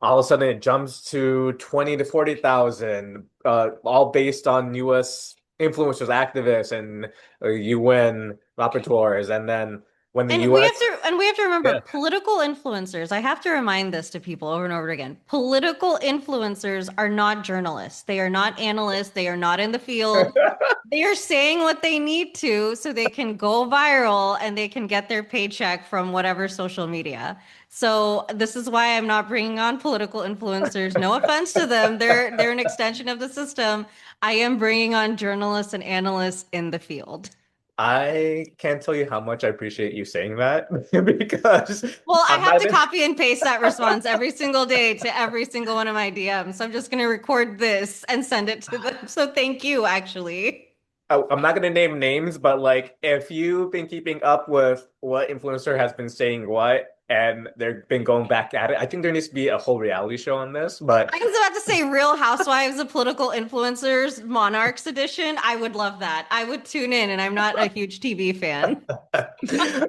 all of a sudden it jumps to 20 to 40,000, all based on US influencers, activists, and UN rapporteurs. And then when the And US, we have to remember yeah. political influencers. I have to remind this to people over and over again. Political influencers are not journalists. They are not analysts. They are not in the field. They are saying what they need to so they can go viral and they can get their paycheck from whatever social media. So this is why I'm not bringing on political influencers. No offense to them. They're an extension of the system. I am bringing on journalists and analysts in the field. I can't tell you how much I appreciate you saying that because Well, I I'm have not to even copy and paste that response every single day to every single one of my DMs. So I'm just going to record this and send it to them. So thank you, actually. I'm not gonna name names, but like if you've been keeping up with what influencer has been saying what and they've been going back at it, I think there needs to be a whole reality show on this. But I was about to say Real Housewives of Political Influencers Monarchs edition. I would love that. I would tune in, and I'm not a huge TV fan.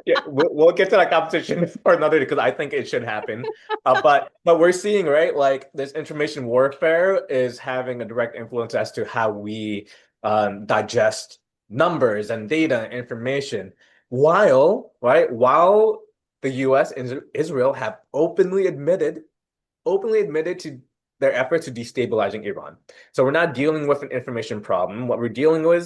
yeah, we'll get to that competition for another day because I think it should happen. But we're seeing, right, like this information warfare is having a direct influence as to how we digest numbers and data and information, while the U.S. and Israel have openly admitted to their efforts to destabilizing Iran. So we're not dealing with an information problem. What we're dealing with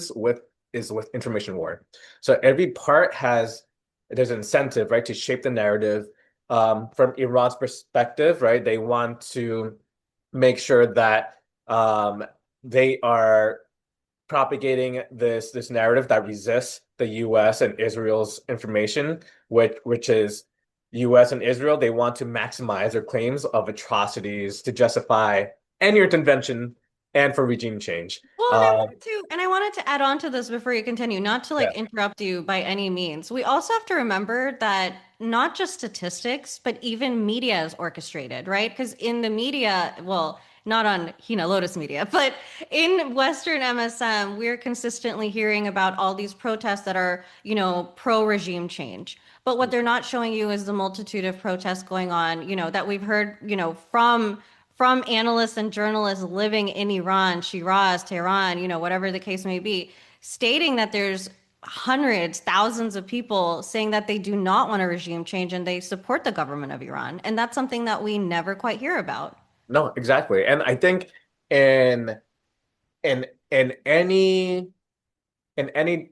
information war. So every part there's an incentive, right, to shape the narrative. From Iran's perspective, right, they want to make sure that they are propagating this narrative that resists the U.S. and Israel's information, which is U.S. and Israel. They want to maximize their claims of atrocities to justify any intervention and for regime change. Well, Uh, and I wanted to add on to this before you continue, not to yeah, like interrupt you by any means. We also have to remember that not just statistics, but even media is orchestrated, right? Because in the media, well, not on Heena Lotus media, but in Western MSM, we're consistently hearing about all these protests that are, pro-regime change. But what they're not showing you is the multitude of protests going on, that we've heard, from analysts and journalists living in Iran, Shiraz, Tehran, whatever the case may be, stating that there's hundreds, thousands of people saying that they do not want a regime change and they support the government of Iran. And that's something that we never quite hear about. no, exactly. And I think in in in any in any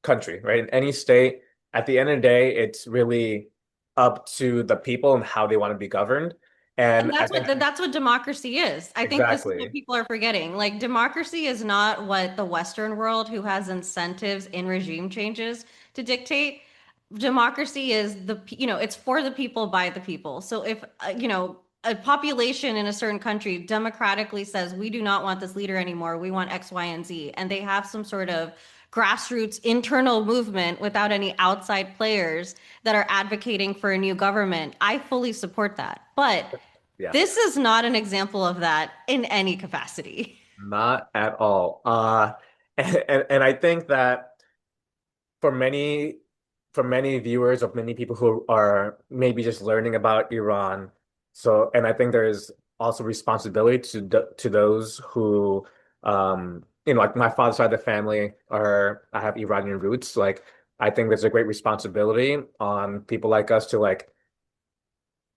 country, right, in any state, at the end of the day, it's really up to the people and how they want to be governed. And And I think that's what democracy is. I think this is what exactly. people are forgetting. Like democracy is not what the Western world, who has incentives in regime changes to dictate. Democracy is it's for the people by the people. So if a population in a certain country democratically says we do not want this leader anymore, we want X, Y, and Z, and they have some sort of grassroots internal movement without any outside players that are advocating for a new government, I fully support that. But Yeah, this is not an example of that in any capacity. not at all. And I think that for many for many viewers of many people who are maybe just learning about Iran, and I think there is also responsibility to those who like my father's side of the family are I have Iranian roots. Like I think there's a great responsibility on people like us to like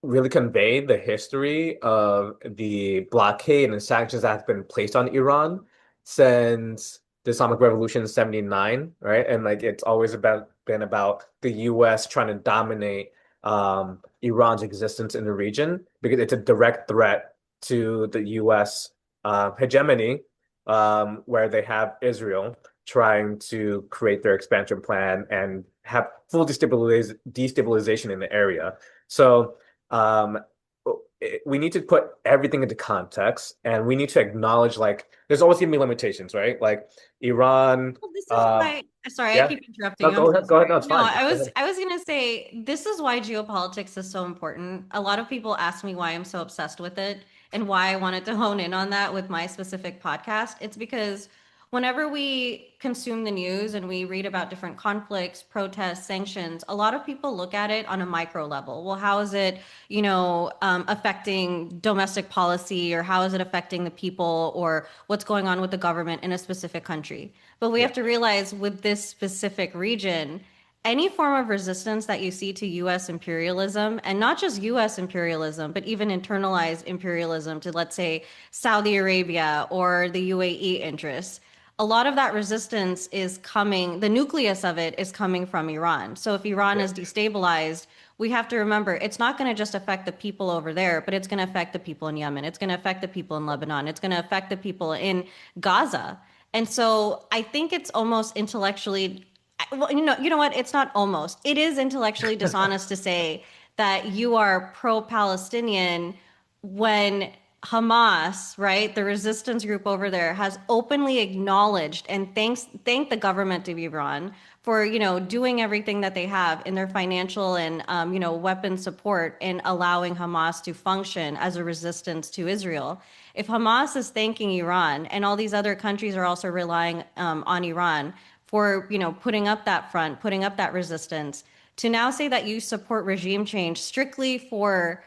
really convey the history of the blockade and sanctions that have been placed on Iran since the Islamic Revolution in 79, right? And like it's always been about the US trying to dominate Iran's existence in the region because it's a direct threat to the U.S. Hegemony, where they have Israel trying to create their expansion plan and have full destabilization in the area. So um, we need to put everything into context, and we need to acknowledge like there's always gonna be limitations, right? Like Iran, Well, this is why, sorry, I yeah. keep interrupting No, you. I'm so go ahead. No, sorry. it's No, fine. I Go was ahead. I was gonna say this is why geopolitics is so important. A lot of people ask me why I'm so obsessed with it and why I wanted to hone in on that with my specific podcast. It's because whenever we consume the news and we read about different conflicts, protests, sanctions, a lot of people look at it on a micro level. Well, how is it, affecting domestic policy, or how is it affecting the people, or what's going on with the government in a specific country? But we Yeah, have to realize with this specific region, any form of resistance that you see to US imperialism, and not just US imperialism, but even internalized imperialism to, let's say, Saudi Arabia or the UAE interests, a lot of that resistance is coming, the nucleus of it is coming from Iran. So if Iran yeah, is destabilized, we have to remember it's not going to just affect the people over there, but it's going to affect the people in Yemen. It's going to affect the people in Lebanon. It's going to affect the people in Gaza. And so I think it's almost intellectually, well, you know what? It's not almost. It is intellectually dishonest to say that you are pro-Palestinian when Hamas, right, the resistance group over there, has openly acknowledged and thanked the government of Iran for, doing everything that they have in their financial and, weapon support in allowing Hamas to function as a resistance to Israel. If Hamas is thanking Iran and all these other countries are also relying on Iran for, putting up that front, putting up that resistance, to now say that you support regime change strictly for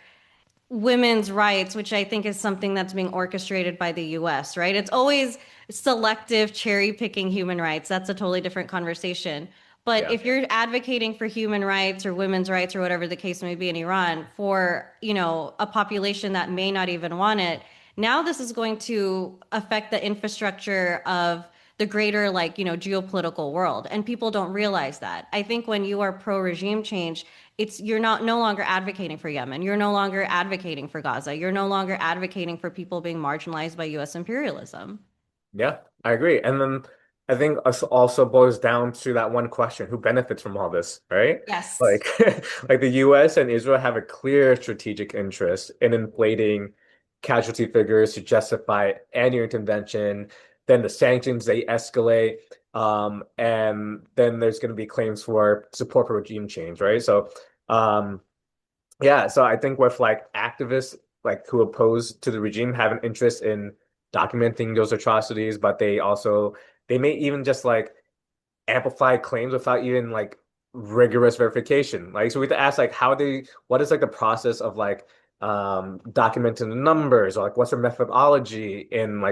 women's rights, which I think is something that's being orchestrated by the US, right? It's always selective cherry picking human rights. That's a totally different conversation. But yeah, if you're advocating for human rights or women's rights or whatever the case may be in Iran for, a population that may not even want it, now this is going to affect the infrastructure of the greater, like, geopolitical world. And people don't realize that. I think when you are pro regime change, you're not no longer advocating for Yemen. You're no longer advocating for Gaza. You're no longer advocating for people being marginalized by US imperialism. yeah. I agree. And then I think us also boils down to that one question: who benefits from all this, right? Yes. Like, like the U.S. and Israel have a clear strategic interest in inflating casualty figures to justify any intervention. Then the sanctions they escalate, and then there's going to be claims for support for regime change, right? So, um, yeah, so I think with like activists like who oppose to the regime have an interest in documenting those atrocities, but they may even just like amplify claims without even like rigorous verification. Like so we have to ask like what is like the process of like documenting the numbers or like what's their methodology in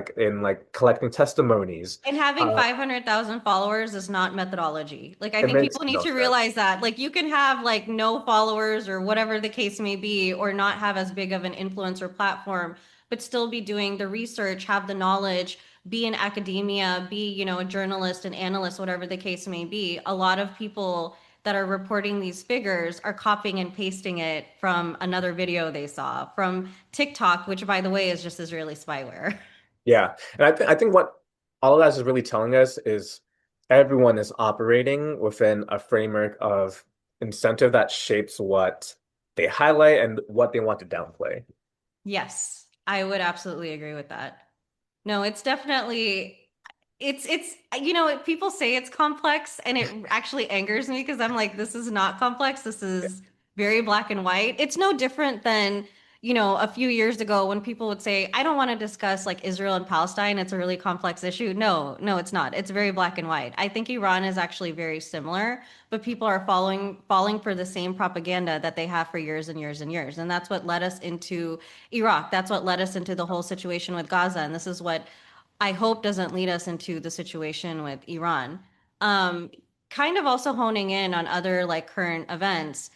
collecting testimonies. And having Uh 500,000 followers is not methodology. Like, I it think makes people need no to sense. realize that. Like, you can have like no followers or whatever the case may be, or not have as big of an influence or platform, but still be doing the research, have the knowledge, be in academia, be, a journalist, an analyst, whatever the case may be. A lot of people that are reporting these figures are copying and pasting it from another video they saw from TikTok, which, by the way, is just Israeli spyware. Yeah. And I think what all of that is really telling us is everyone is operating within a framework of incentive that shapes what they highlight and what they want to downplay. Yes, I would absolutely agree with that. No, it's definitely it's people say it's complex and it actually angers me because I'm like, this is not complex. This is very black and white. It's no different than, a few years ago when people would say, I don't want to discuss like Israel and Palestine. It's a really complex issue. No, no, it's not. It's very black and white. I think Iran is actually very similar, but people are falling for the same propaganda that they have for years and years and years. And that's what led us into Iraq. That's what led us into the whole situation with Gaza. And this is what I hope doesn't lead us into the situation with Iran. Um, Kind of also honing in on other like current events.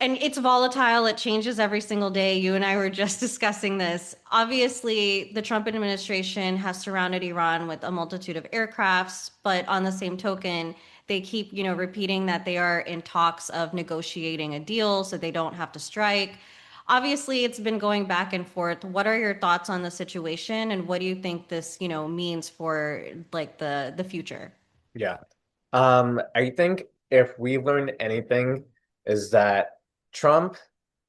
And it's volatile, it changes every single day. You and I were just discussing this. Obviously, the Trump administration has surrounded Iran with a multitude of aircrafts, but on the same token, They keep, repeating that they are in talks of negotiating a deal so they don't have to strike. Obviously, it's been going back and forth. What are your thoughts on the situation, and what do you think this, means for like the future? Yeah. I think if we learned anything is that Trump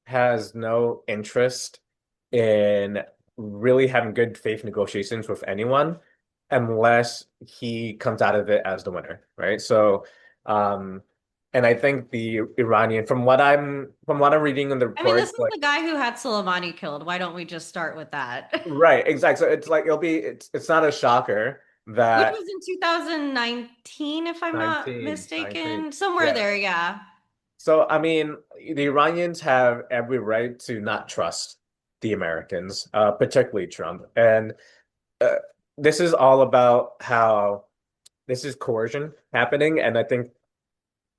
has no interest in really having good faith negotiations with anyone unless he comes out of it as the winner, right? So, um, and I think the Iranian, from what I'm reading in the I mean, this reports, is like the guy who had Soleimani killed. Why don't we just start with that? right, exactly. So it's like it's not a shocker Which that was in 2019, if I'm not 19. mistaken. Somewhere Yeah. there, yeah. So, I mean, the Iranians have every right to not trust the Americans, particularly Trump. And uh, this is all about how this is coercion happening. And I think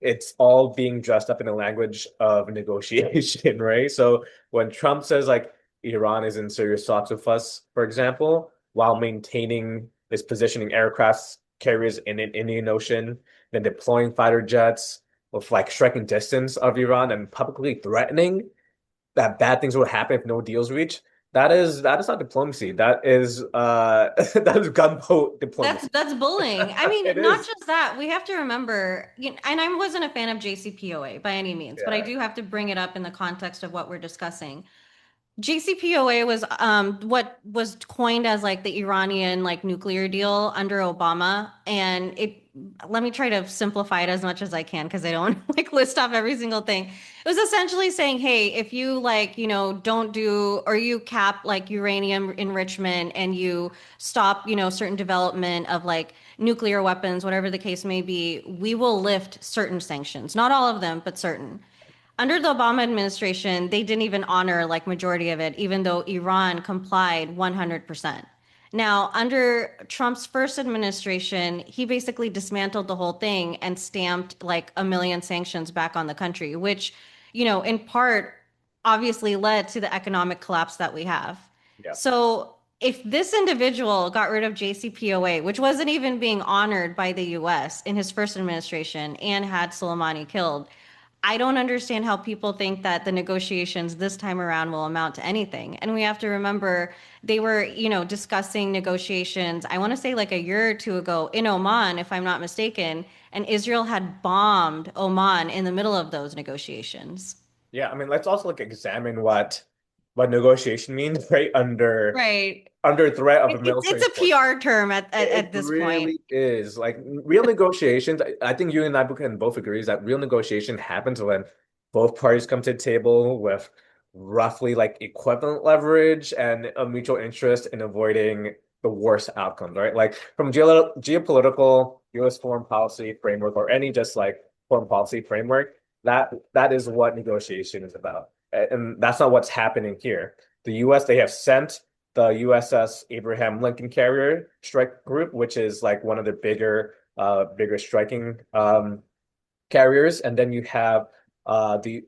it's all being dressed up in the language of negotiation, right? So when Trump says like Iran is in serious talks with us, for example, while maintaining its positioning aircraft carriers in an Indian Ocean, then deploying fighter jets with like striking distance of Iran and publicly threatening that bad things will happen if no deals reach. That is not diplomacy. That is that is gunboat That's diplomacy. that's bullying. I mean, It not is. just that. We have to remember, and I wasn't a fan of JCPOA by any means, but I Yeah. do have to bring it up in the context of what we're discussing. JCPOA was what was coined as like the Iranian like nuclear deal under Obama, and it, let me try to simplify it as much as I can because I don't want to like list off every single thing. It was essentially saying, hey, if you like, don't do, or you cap like uranium enrichment and you stop, certain development of like nuclear weapons, whatever the case may be, we will lift certain sanctions. Not all of them, but certain. Under the Obama administration, they didn't even honor like majority of it, even though Iran complied 100%. Now, under Trump's first administration, he basically dismantled the whole thing and stamped like a million sanctions back on the country, which, in part obviously led to the economic collapse that we have. Yeah. So, if this individual got rid of JCPOA, which wasn't even being honored by the US in his first administration and had Soleimani killed, I don't understand how people think that the negotiations this time around will amount to anything. And we have to remember they were, discussing negotiations, I want to say like a year or two ago in Oman, if I'm not mistaken, and Israel had bombed Oman in the middle of those negotiations. Yeah, I mean, let's also like examine what negotiation means, right? Right. Under threat of a It's military a force. PR term at It this point. really is. Like real negotiations, I think you and I can both agree is that real negotiation happens when both parties come to the table with roughly like equivalent leverage and a mutual interest in avoiding the worst outcomes, right? Like from geopolitical U.S. foreign policy framework or any just like foreign policy framework, that is what negotiation is about. And that's not what's happening here. The U.S. they have sent the USS Abraham Lincoln Carrier Strike Group, which is like one of the bigger striking carriers, and then you have they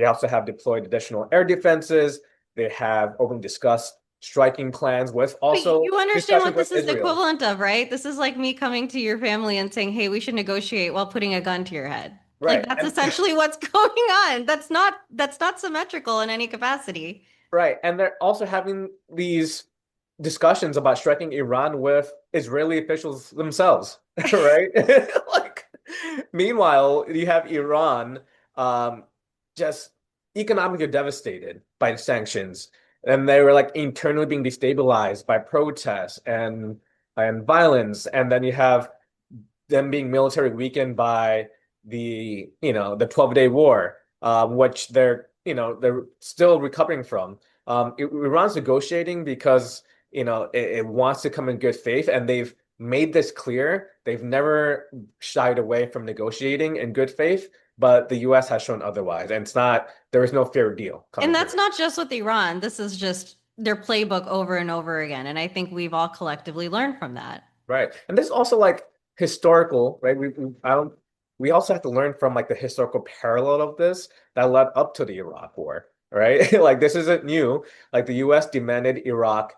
also have deployed additional air defenses. They have openly discussed striking plans with But also you understand discussions what with this is the Israel. equivalent of, right? This is like me coming to your family and saying, "Hey, we should negotiate," while putting a gun to your head. Like Right. that's And essentially what's going on. That's not symmetrical in any capacity. right. And they're also having these discussions about striking Iran with Israeli officials themselves, right? Like, meanwhile, you have Iran um, just economically devastated by the sanctions, and they were like internally being destabilized by protests and violence, and then you have them being military weakened by the 12-day war, which they're still recovering from. Iran's negotiating because it wants to come in good faith, and they've made this clear. They've never shied away from negotiating in good faith, but the U.S. has shown otherwise, and there is no fair deal And coming that's here. not just with Iran. This is just their playbook over and over again. And I think we've all collectively learned from that. Right. And this is also like historical, right? We also have to learn from like the historical parallel of this that led up to the Iraq War, right? Like this isn't new. Like the US demanded Iraq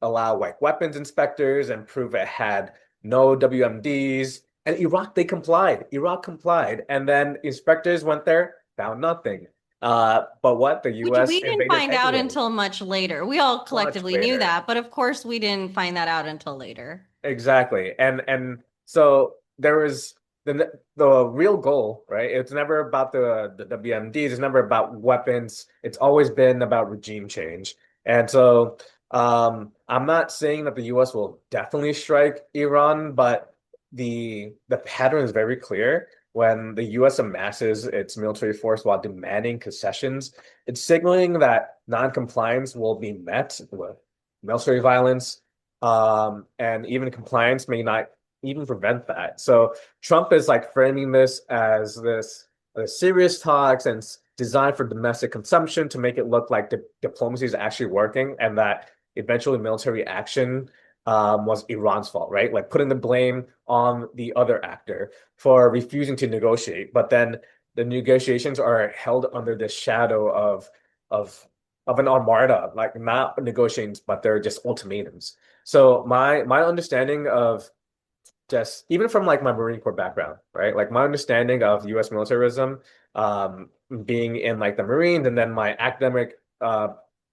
allow like weapons inspectors and prove it had no WMDs. And Iraq, they complied. Iraq complied. And then inspectors went there, found nothing. But what? The Which US we didn't invaded find out anyway, until much later. We all much collectively knew later. that, but of course we didn't find that out until later. Exactly. And so there was the real goal, right? It's never about the WMDs, it's never about weapons. It's always been about regime change. And so I'm not saying that the US will definitely strike Iran, but the pattern is very clear. When the US amasses its military force while demanding concessions, it's signaling that non-compliance will be met with military violence, and even compliance may not even prevent that. So Trump is like framing this as this serious talks and designed for domestic consumption to make it look like diplomacy is actually working and that eventually military action was Iran's fault, right? Like putting the blame on the other actor for refusing to negotiate. But then the negotiations are held under the shadow of of an armada, like not negotiations, but they're just ultimatums. So my understanding of just even from like my Marine Corps background, right? Like my understanding of U.S. militarism, being in like the Marines, and then my academic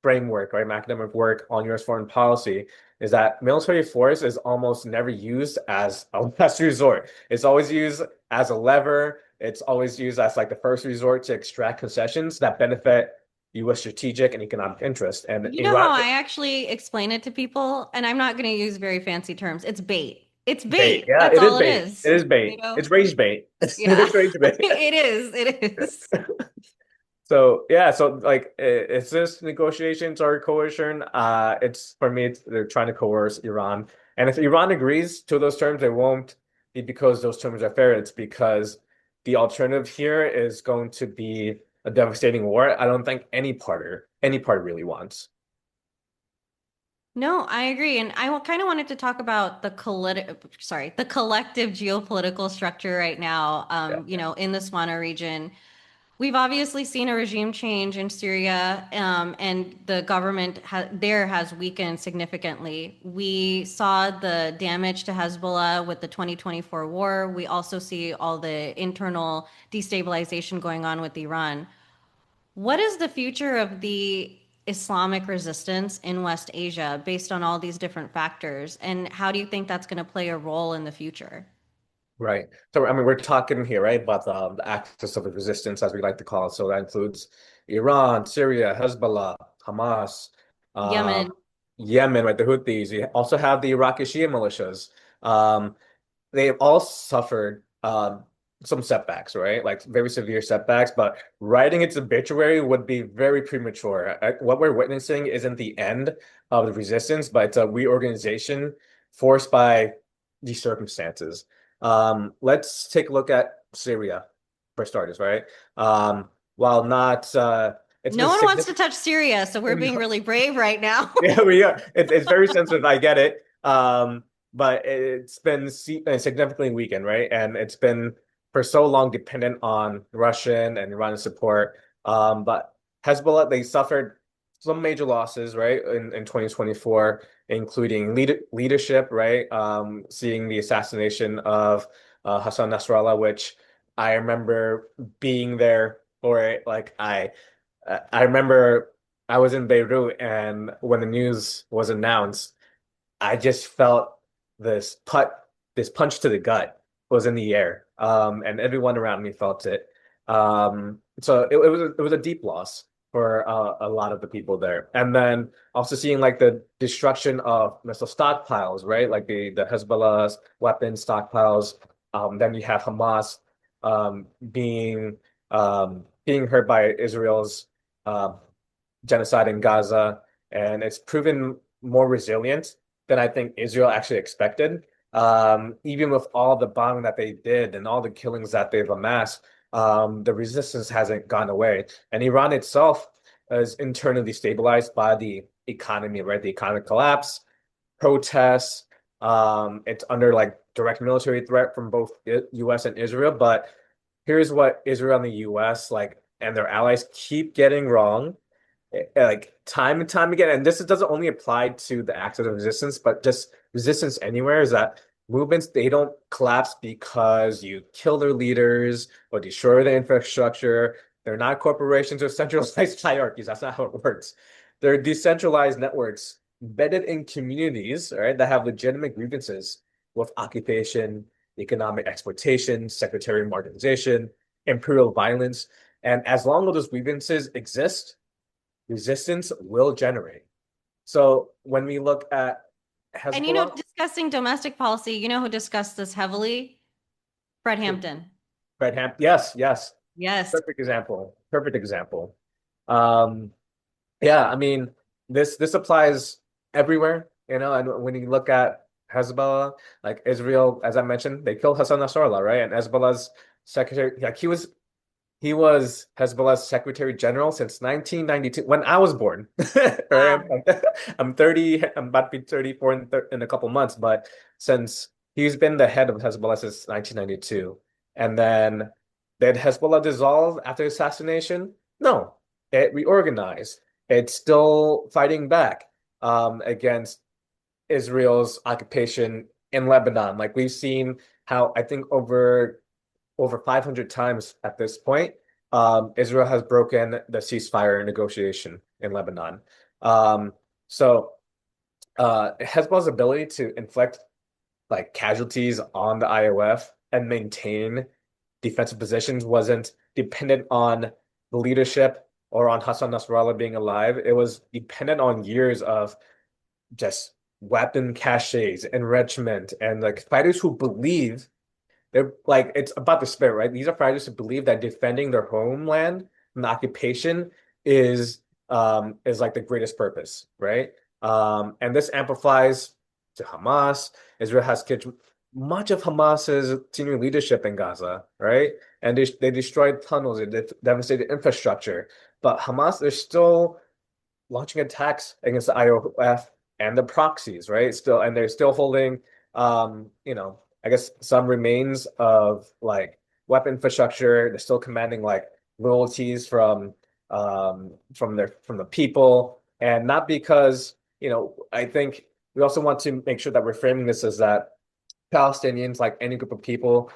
framework, right? My academic work on U.S. foreign policy is that military force is almost never used as a last resort. It's always used as a lever. It's always used as like the first resort to extract concessions that benefit U.S. strategic and economic interest. And You know Iran how I actually explain it to people, and I'm not going to use very fancy terms. It's bait. It's bait. bait. Yeah, That's it is all it bait. It is. is You bait. know? It's rage bait. Yeah. It's rage bait. It is. It is. So yeah, so like, is this negotiations or coercion? It's for me, they're trying to coerce Iran, and if Iran agrees to those terms, it won't be because those terms are fair. It's because the alternative here is going to be a devastating war. I don't think any party really wants. No, I agree. And I kind of wanted to talk about the collective geopolitical structure right now, Yeah, in the Swana region. We've obviously seen a regime change in Syria, and the government there has weakened significantly. We saw the damage to Hezbollah with the 2024 war. We also see all the internal destabilization going on with Iran. What is the future of the Islamic resistance in West Asia based on all these different factors? And how do you think that's going to play a role in the future? right. So I mean, we're talking here, right, about the axis of the resistance, as we like to call it. So that includes Iran, Syria, Hezbollah, Hamas, um, Yemen. Yemen, right, the Houthis. You also have the Iraqi Shia militias. Um, they've all suffered some setbacks, right? Like very severe setbacks, but writing its obituary would be very premature. What we're witnessing isn't the end of the resistance, but it's a reorganization forced by these circumstances. Let's take a look at Syria for starters, right? While not, it's been No one wants to significant. touch Syria, so we're being really brave right now. Yeah, we are. It's very sensitive. I get it. But it's been significantly weakened, right? And it's been for so long dependent on Russian and Iranian support. But Hezbollah, they suffered some major losses, right, in 2024, including leadership, right? Seeing the assassination of Hassan Nasrallah, which I remember being there for it. Like I remember I was in Beirut, and when the news was announced, I just felt this this punch to the gut was in the air, and everyone around me felt it. So it was a deep loss for a lot of the people there, and then also seeing like the destruction of missile stockpiles, right? Like the Hezbollah's weapon stockpiles. Then you have Hamas um, being being hurt by Israel's uh, genocide in Gaza, and it's proven more resilient than I think Israel actually expected. Even with all the bombing that they did and all the killings that they've amassed, the resistance hasn't gone away. And Iran itself is internally destabilized by the economy, right? The economic collapse, protests. It's under like direct military threat from both U.S. and Israel. But here's what Israel and the U.S. like and their allies keep getting wrong, like time and time again. And this doesn't only apply to the acts of resistance, but just resistance anywhere. Is that movements, they don't collapse because you kill their leaders or destroy the infrastructure. They're not corporations or centralized hierarchies. That's not how it works. They're decentralized networks embedded in communities, right, that have legitimate grievances with occupation, economic exploitation, sectarian marginalization, imperial violence. And as long as those grievances exist, resistance will generate. So when we look at And Hezbollah, discussing domestic policy, who discussed this heavily? Fred Hampton. Fred Hamp, yes, yes, Yes. perfect example, perfect example. Um, yeah, I mean, this applies everywhere, and when you look at Hezbollah, like Israel, as I mentioned, they killed Hassan Nasrallah, right? And Hezbollah's secretary, like he was Hezbollah's Secretary General since 1992, when I was born. Right? Wow. I'm 30, I'm about to be 34 in a couple months, but since he's been the head of Hezbollah since 1992. And then did Hezbollah dissolve after the assassination? No, it reorganized. It's still fighting back against Israel's occupation in Lebanon. Like we've seen how I think over 500 times at this point, Israel has broken the ceasefire negotiation in Lebanon. Um, so Hezbollah's ability to inflict like casualties on the IOF and maintain defensive positions wasn't dependent on the leadership or on Hassan Nasrallah being alive. It was dependent on years of just weapon caches, enrichment, and like fighters who believe they're like it's about the spirit, right? These are fighters who believe that defending their homeland from the occupation is like the greatest purpose, right? And this amplifies to Hamas. Israel has kicked much of Hamas's senior leadership in Gaza, right? And they destroyed tunnels, they devastated infrastructure. But Hamas, they're still launching attacks against the IOF and the proxies, right? Still, and they're still holding, I guess some remains of like weapon infrastructure. They're still commanding like royalties from the people, and not because, I think we also want to make sure that we're framing this as that Palestinians, like any group of people,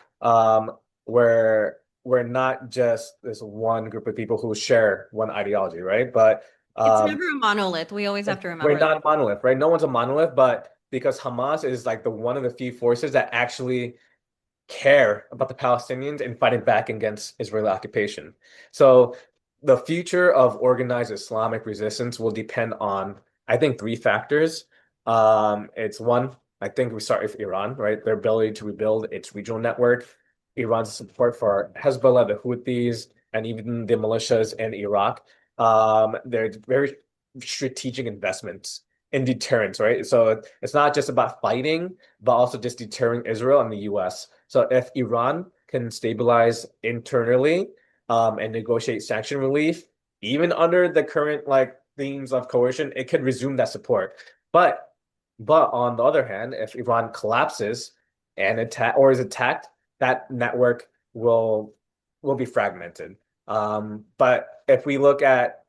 we're not just this one group of people who share one ideology, right? But It's um, never a monolith. We always have to we're remember that. not a monolith, right? No one's a monolith, but because Hamas is like the one of the few forces that actually care about the Palestinians and fighting back against Israeli occupation. So the future of organized Islamic resistance will depend on, I think, three factors. It's one, I think we start with Iran, right? Their ability to rebuild its regional network, Iran's support for Hezbollah, the Houthis, and even the militias in Iraq. They're very strategic investments in deterrence, right? So it's not just about fighting, but also just deterring Israel and the US. So if Iran can stabilize internally and negotiate sanction relief, even under the current like themes of coercion, it could resume that support. But but on the other hand, if Iran collapses and attack or is attacked, that network will be fragmented. But if we look at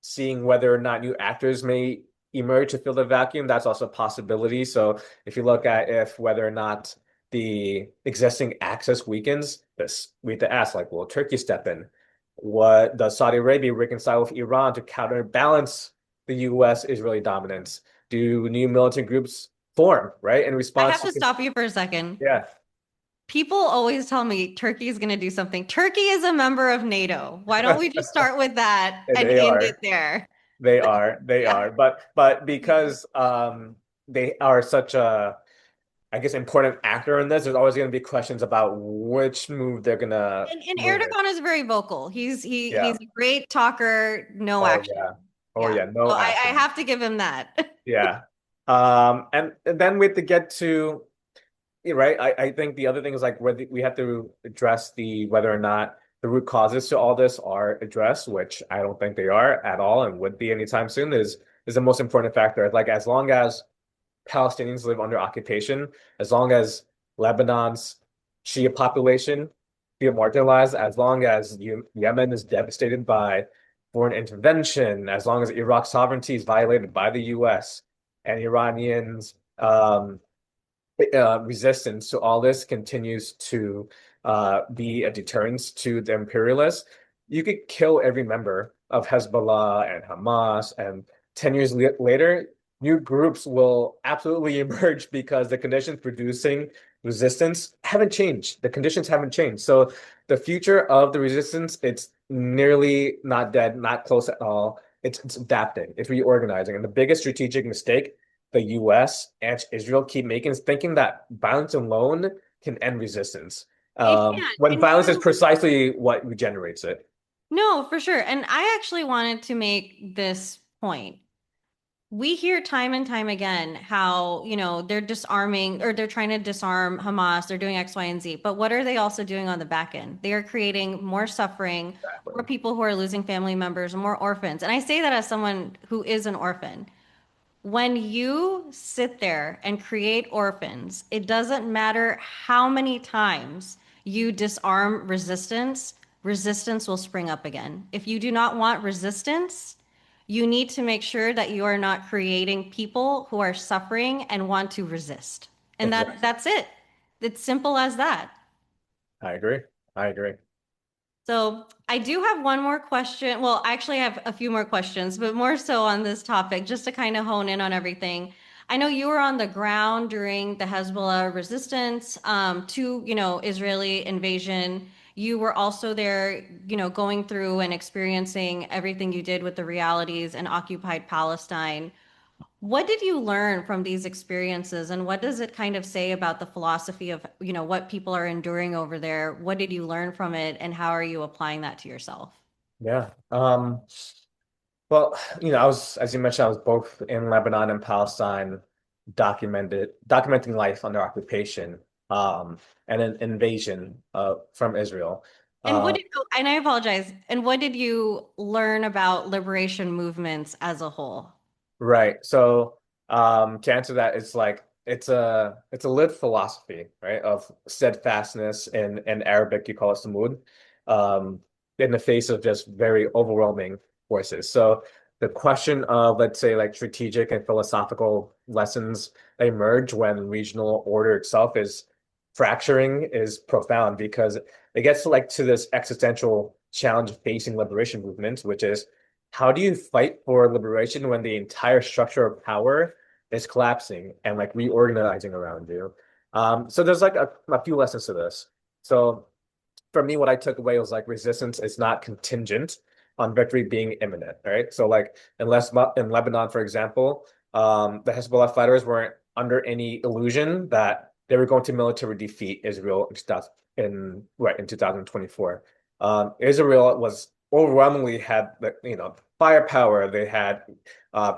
seeing whether or not new actors may emerge to fill the vacuum, that's also a possibility. So if you look at if whether or not the existing axis weakens, this we have to ask, like, will Turkey step in? What does Saudi Arabia reconcile with Iran to counterbalance the U.S. Israeli dominance? Do new militant groups form, right? In I have response to to, stop you for a second. yeah, People always tell me Turkey is going to do something. Turkey is a member of NATO. Why don't we just start with that and they end it are. there? They Yeah. are. But because they are such a, I guess, important actor in this, there's always going to be questions about which move they're gonna And move in. Erdogan is very vocal. He's Yeah. a great talker, no Oh action. yeah. Oh Yeah. yeah. So No I action. have to give him that. Yeah. And then we have to get to, right. I think the other thing is like whether we have to address the whether or not the root causes to all this are addressed, which I don't think they are at all and would be anytime soon, is the most important factor. Like as long as Palestinians live under occupation, as long as Lebanon's Shia population feel marginalized, as long as Yemen is devastated by foreign intervention, as long as Iraq's sovereignty is violated by the U.S. and Iranians resistance to all this continues to be a deterrence to the imperialists, you could kill every member of Hezbollah and Hamas, and 10 years later, new groups will absolutely emerge because the conditions producing resistance haven't changed. The conditions haven't changed. So the future of the resistance, it's nearly not dead, not close at all. It's adapting, it's reorganizing. And the biggest strategic mistake the US and Israel keep making is thinking that violence alone can end resistance. It can't. When And violence is you, precisely what regenerates it. no, for sure. And I actually wanted to make this point. We hear time and time again how, they're disarming or they're trying to disarm Hamas, they're doing X, Y, and Z. But what are they also doing on the back end? They are creating more suffering, more Exactly. people who are losing family members, more orphans. And I say that as someone who is an orphan. When you sit there and create orphans, it doesn't matter how many times you disarm resistance, resistance will spring up again. If you do not want resistance, you need to make sure that you are not creating people who are suffering and want to resist. And Exactly. that's it. It's simple as that. I agree. I agree. So I do have one more question. Well, I actually have a few more questions, but more so on this topic, just to kind of hone in on everything. I know you were on the ground during the Hezbollah resistance to, Israeli invasion. You were also there, going through and experiencing everything you did with the realities in occupied Palestine. What did you learn from these experiences, and what does it kind of say about the philosophy of, what people are enduring over there? What did you learn from it, and how are you applying that to yourself? Yeah. Well, as you mentioned, I was both in Lebanon and Palestine, documenting life under occupation, and an invasion from Israel. And Uh, and I apologize, and what did you learn about liberation movements as a whole? Right. So, to answer that, it's like it's a lived philosophy, right? Of steadfastness in Arabic, you call it samud, um, in the face of just very overwhelming forces. So the question of, let's say, like strategic and philosophical lessons that emerge when regional order itself is fracturing is profound because it gets to this existential challenge facing liberation movements, which is how do you fight for liberation when the entire structure of power is collapsing and like reorganizing around you? So there's like a few lessons to this. So for me, what I took away was like resistance is not contingent on victory being imminent, right? So like in Lebanon, for example, the Hezbollah fighters weren't under any illusion that they were going to military defeat Israel in 2024. Israel was overwhelmingly had the firepower, they had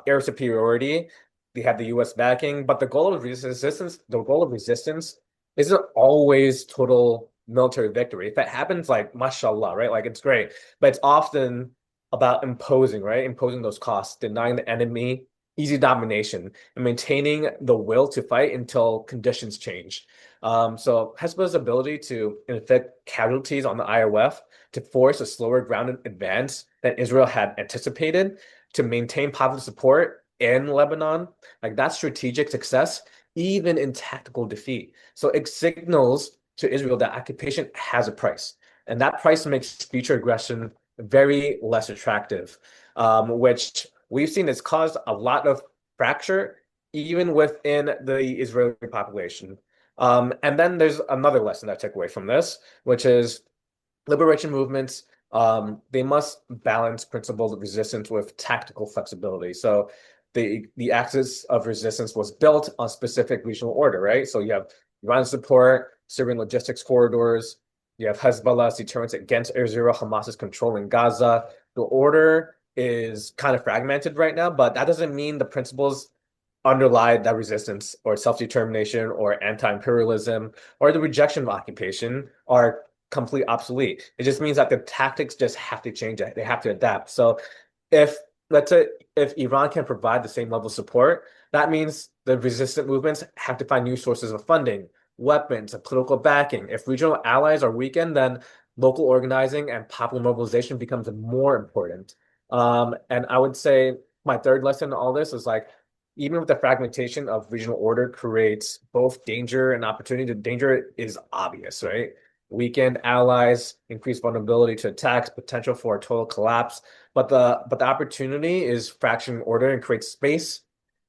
air superiority, they had the U.S. backing, but the goal of resistance isn't always total military victory. If it happens, like mashallah, right? Like it's great, but it's often about imposing, right? Imposing those costs, denying the enemy easy domination, and maintaining the will to fight until conditions change. So Hezbollah's ability to inflict casualties on the IOF, to force a slower ground advance than Israel had anticipated, to maintain popular support in Lebanon, like that's strategic success, even in tactical defeat. So it signals to Israel that occupation has a price, and that price makes future aggression very less attractive, which we've seen has caused a lot of fracture even within the Israeli population. And then there's another lesson that I took away from this, which is liberation movements, they must balance principles of resistance with tactical flexibility. So the axis of resistance was built on specific regional order, right? So you have Iran support, Syrian logistics corridors, you have Hezbollah's deterrence against Israel, Hamas's control in Gaza. The order is kind of fragmented right now, but that doesn't mean the principles underlie that resistance or self-determination or anti-imperialism or the rejection of occupation are complete obsolete. It just means that the tactics just have to change. They have to adapt. So if let's say if Iran can provide the same level of support, that means the resistant movements have to find new sources of funding, weapons, and political backing. If regional allies are weakened, then local organizing and popular mobilization becomes more important. And I would say my third lesson in all this is like even with the fragmentation of regional order creates both danger and opportunity. The danger is obvious, right? Weakened allies, increased vulnerability to attacks, potential for a total collapse. But the opportunity is fracturing order and creates space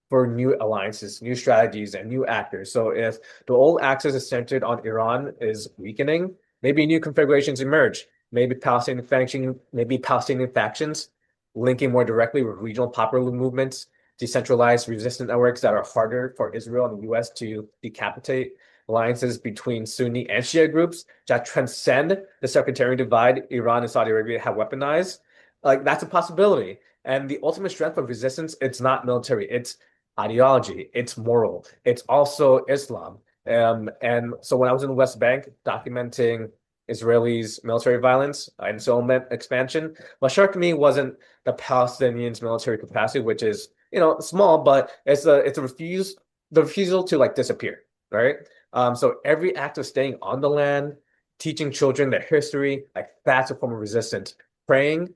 for new alliances, new strategies, and new actors. So if the old axis is centered on Iran is weakening, maybe new configurations emerge. Maybe Palestinian factions linking more directly with regional popular movements, decentralized resistance networks that are harder for Israel and the US to decapitate, alliances between Sunni and Shia groups that transcend the sectarian divide Iran and Saudi Arabia have weaponized. Like that's a possibility. And the ultimate strength of resistance, it's not military, it's ideology, it's moral, it's also Islam. And so when I was in the West Bank documenting Israelis' military violence and settlement expansion, what struck me wasn't the Palestinians' military capacity, which is, small, but it's a the refusal to like disappear, right? So every act of staying on the land, teaching children their history, like that's a form of resistance. Praying,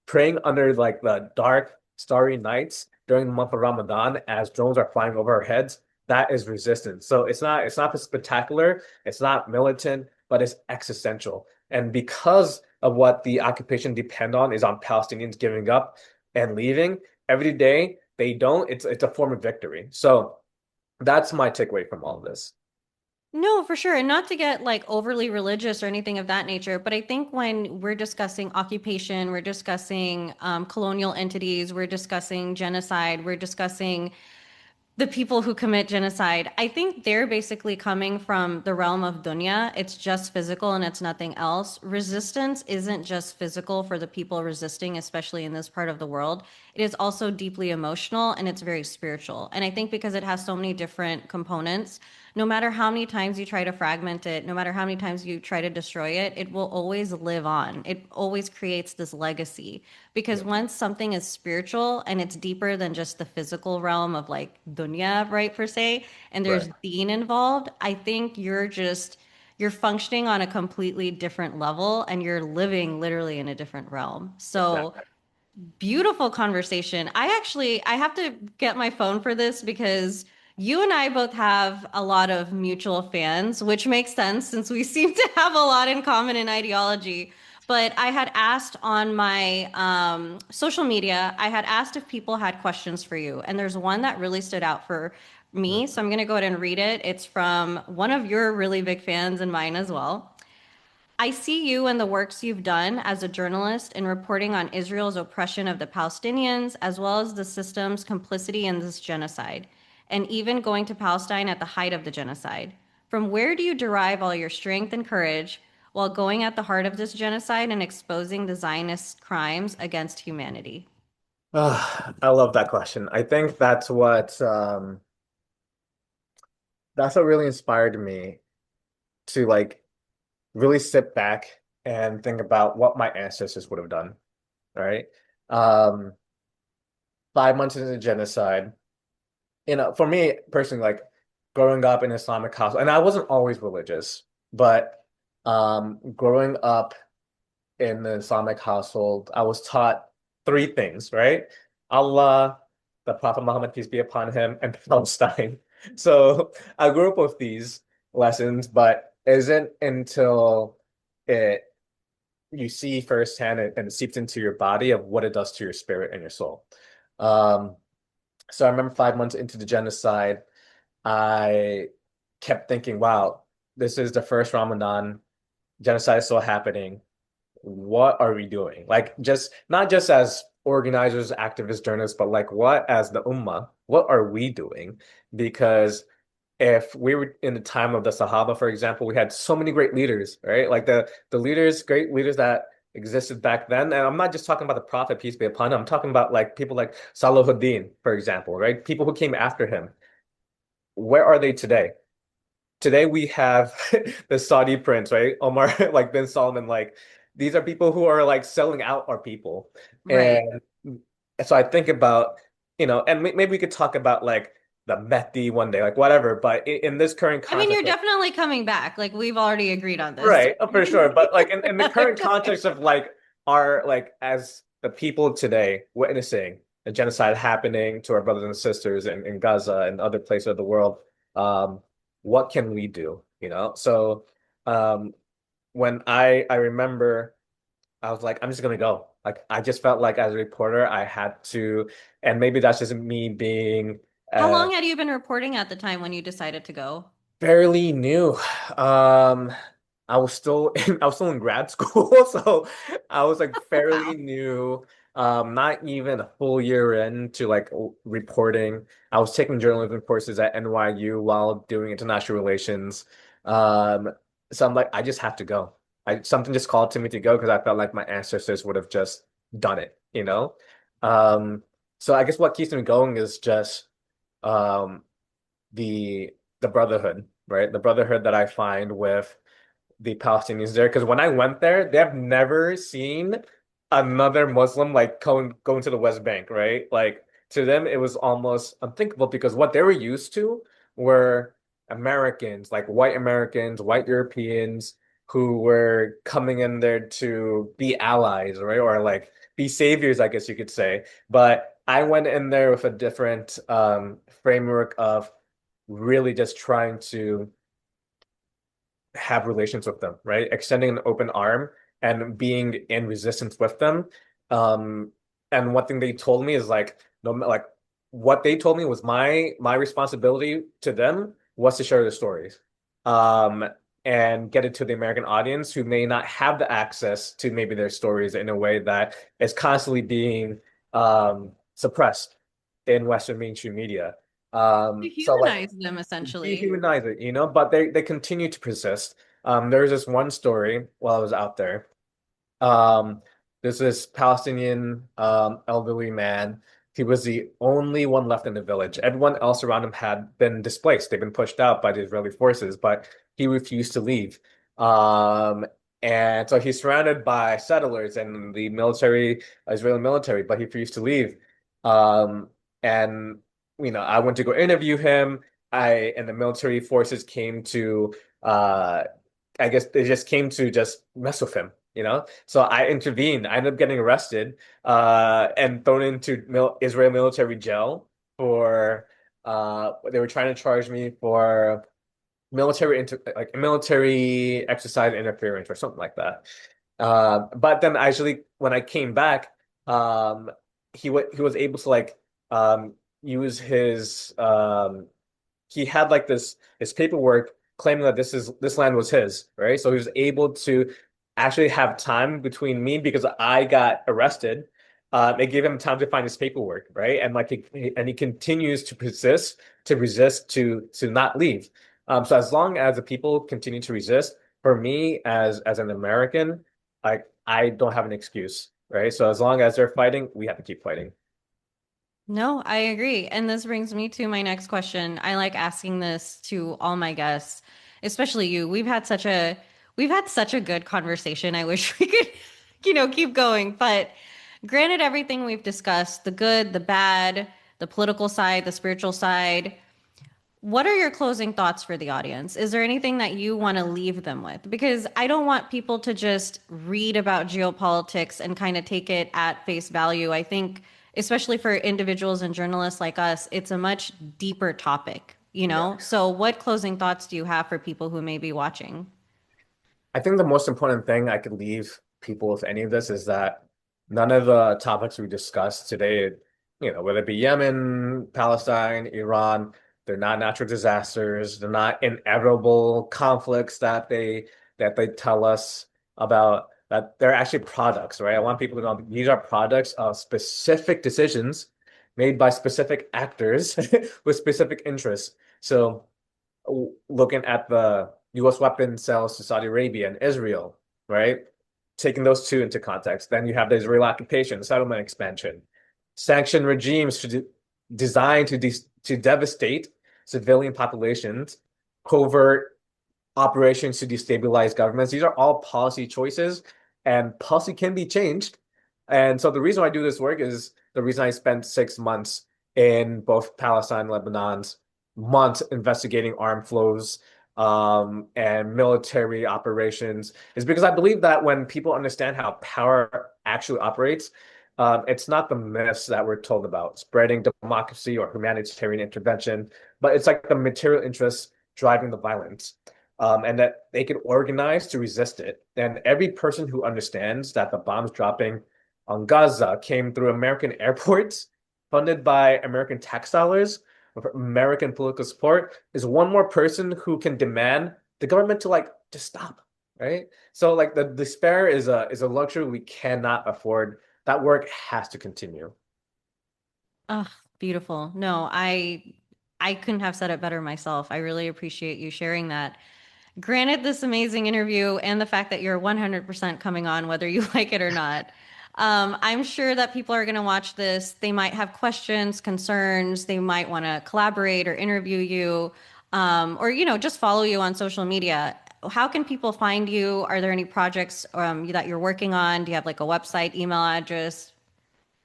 praying under like the dark, starry nights during the month of Ramadan as drones are flying over our heads, that is resistance. So it's not spectacular, it's not militant, but it's existential. And because of what the occupation depend on is on Palestinians giving up and leaving, every day they don't, it's a form of victory. So that's my takeaway from all of this. No, for sure. And not to get like overly religious or anything of that nature, but I think when we're discussing occupation, we're discussing colonial entities, we're discussing genocide, we're discussing the people who commit genocide, I think they're basically coming from the realm of dunya. It's just physical and it's nothing else. Resistance isn't just physical for the people resisting, especially in this part of the world. It is also deeply emotional and it's very spiritual. And I think because it has so many different components, no matter how many times you try to fragment it, no matter how many times you try to destroy it, it will always live on. It always creates this legacy. Because Yeah, once something is spiritual and it's deeper than just the physical realm of like dunya, right, per se, and right. there's deen involved, I think you're functioning on a completely different level and you're living literally in a different realm. So Exactly. beautiful conversation. I have to get my phone for this because you and I both have a lot of mutual fans, which makes sense since we seem to have a lot in common in ideology. But I had asked on my social media, I had asked if people had questions for you. And there's one that really stood out for me. So I'm going to go ahead and read it. It's from one of your really big fans and mine as well. I see you and the works you've done as a journalist in reporting on Israel's oppression of the Palestinians, as well as the system's complicity in this genocide, and even going to Palestine at the height of the genocide. From where do you derive all your strength and courage while going at the heart of this genocide and exposing the Zionist crimes against humanity? I love that question. I think that's what really inspired me to like really sit back and think about what my ancestors would have done, right? Um, 5 months into the genocide, for me personally, like growing up in Islamic house, and I wasn't always religious, but growing up in the Islamic household, I was taught three things, right? Allah, the Prophet Muhammad, peace be upon him, and Palestine. So I grew up with these lessons, but it isn't until it you see firsthand and it seeps into your body of what it does to your spirit and your soul. Um, so I remember 5 months into the genocide, I kept thinking, wow, this is the first Ramadan, genocide is still happening. What are we doing? Like just not just as organizers, activists, journalists, but like what as the ummah, what are we doing? Because if we were in the time of the Sahaba, for example, we had so many great leaders, right? Like the leaders, great leaders that existed back then. And I'm not just talking about the Prophet, peace be upon him. I'm talking about like people like Salahuddin, for example, right? People who came after him. Where are they today? Today we have the Saudi prince, right? Omar, like bin Salman, like these are people who are like selling out our people. Right. And so I think about, and maybe we could talk about like the Mehdi one day, like whatever. But in this current I mean, context, you're like, definitely coming back. Like we've already agreed on this. right, for sure. But like in the current context of like our like as the people today witnessing. a genocide happening to our brothers and sisters in Gaza and other places of the world, um, what can we do? So um, when I remember, I was like, I'm just gonna go. Like I just felt like as a reporter, I had to, and maybe that's just me being How uh, long had you been reporting at the time when you decided to go? fairly new. Um, I was still in grad school, so I was like fairly Wow. new. Not even a full year into like reporting. I was taking journalism courses at NYU while doing international relations. Um, so I'm like, I just have to go. Something just called to me to go because I felt like my ancestors would have just done it. Um, so I guess what keeps me going is just um the the brotherhood, right? The brotherhood that I find with the Palestinians there. Because when I went there, they have never seen another Muslim like going to the West Bank, right? Like to them, it was almost unthinkable because what they were used to were Americans, like white Americans, white Europeans who were coming in there to be allies, right? Or like be saviors, I guess you could say. But I went in there with a different framework of really just trying to have relations with them, right? Extending an open arm and being in resistance with them. Um, and one thing they told me is like, no, like what they told me was my responsibility to them was to share the stories, um, and get it to the American audience who may not have the access to maybe their stories in a way that is constantly being suppressed in Western mainstream media. To So like humanize them, essentially. dehumanize it, but they continue to persist. There's this one story while I was out there. Um, there's this Palestinian elderly man. He was the only one left in the village. Everyone else around him had been displaced. They've been pushed out by the Israeli forces, but he refused to leave. Um, and so he's surrounded by settlers and the military, Israeli military, but he refused to leave. Um, and I went to go interview him. And the military forces came to I guess they just came to just mess with him. So I intervened. I ended up getting arrested, and thrown into Israel military jail for they were trying to charge me for military exercise interference or something like that. But then actually when I came back, um, he was able to like um, use his he had like this his paperwork claiming that this land was his, right? So he was able to actually have time between me because I got arrested. It gave him time to find his paperwork, right? And he continues to resist, to not leave. So as long as the people continue to resist, for me as an American, I don't have an excuse, right? So as long as they're fighting, we have to keep fighting. No, I agree. And this brings me to my next question. I like asking this to all my guests, especially you. We've had such a good conversation. I wish we could, keep going. But granted everything we've discussed, the good, the bad, the political side, the spiritual side, what are your closing thoughts for the audience? Is there anything that you want to leave them with? Because I don't want people to just read about geopolitics and kind of take it at face value. I think, especially for individuals and journalists like us, it's a much deeper topic, you Yeah. know? So, what closing thoughts do you have for people who may be watching? I think the most important thing I could leave people with any of this is that none of the topics we discussed today, whether it be Yemen, Palestine, Iran, they're not natural disasters. They're not inevitable conflicts that they tell us about, that they're actually products, right? I want people to know these are products of specific decisions made by specific actors with specific interests. So looking at the U.S. weapon sales to Saudi Arabia and Israel, right? Taking those two into context, then you have the Israeli occupation, settlement expansion, sanction regimes designed to devastate civilian populations, covert operations to destabilize governments. These are all policy choices, and policy can be changed. And so the reason I do this work is the reason I spent 6 months in both Palestine and Lebanon's months investigating armed flows and military operations is because I believe that when people understand how power actually operates, It's not the myths that we're told about spreading democracy or humanitarian intervention, but it's like the material interests driving the violence, and that they can organize to resist it. And every person who understands that the bombs dropping on Gaza came through American airports, funded by American tax dollars, with American political support, is one more person who can demand the government to like just stop, right? So like the despair is a luxury we cannot afford. That work has to continue. Oh, beautiful. No, I couldn't have said it better myself. I really appreciate you sharing that. Granted, this amazing interview and the fact that you're 100% coming on, whether you like it or not. I'm sure that people are going to watch this. They might have questions, concerns. They might want to collaborate or interview you, or, just follow you on social media. How can people find you? Are there any projects that you're working on? Do you have like a website, email address?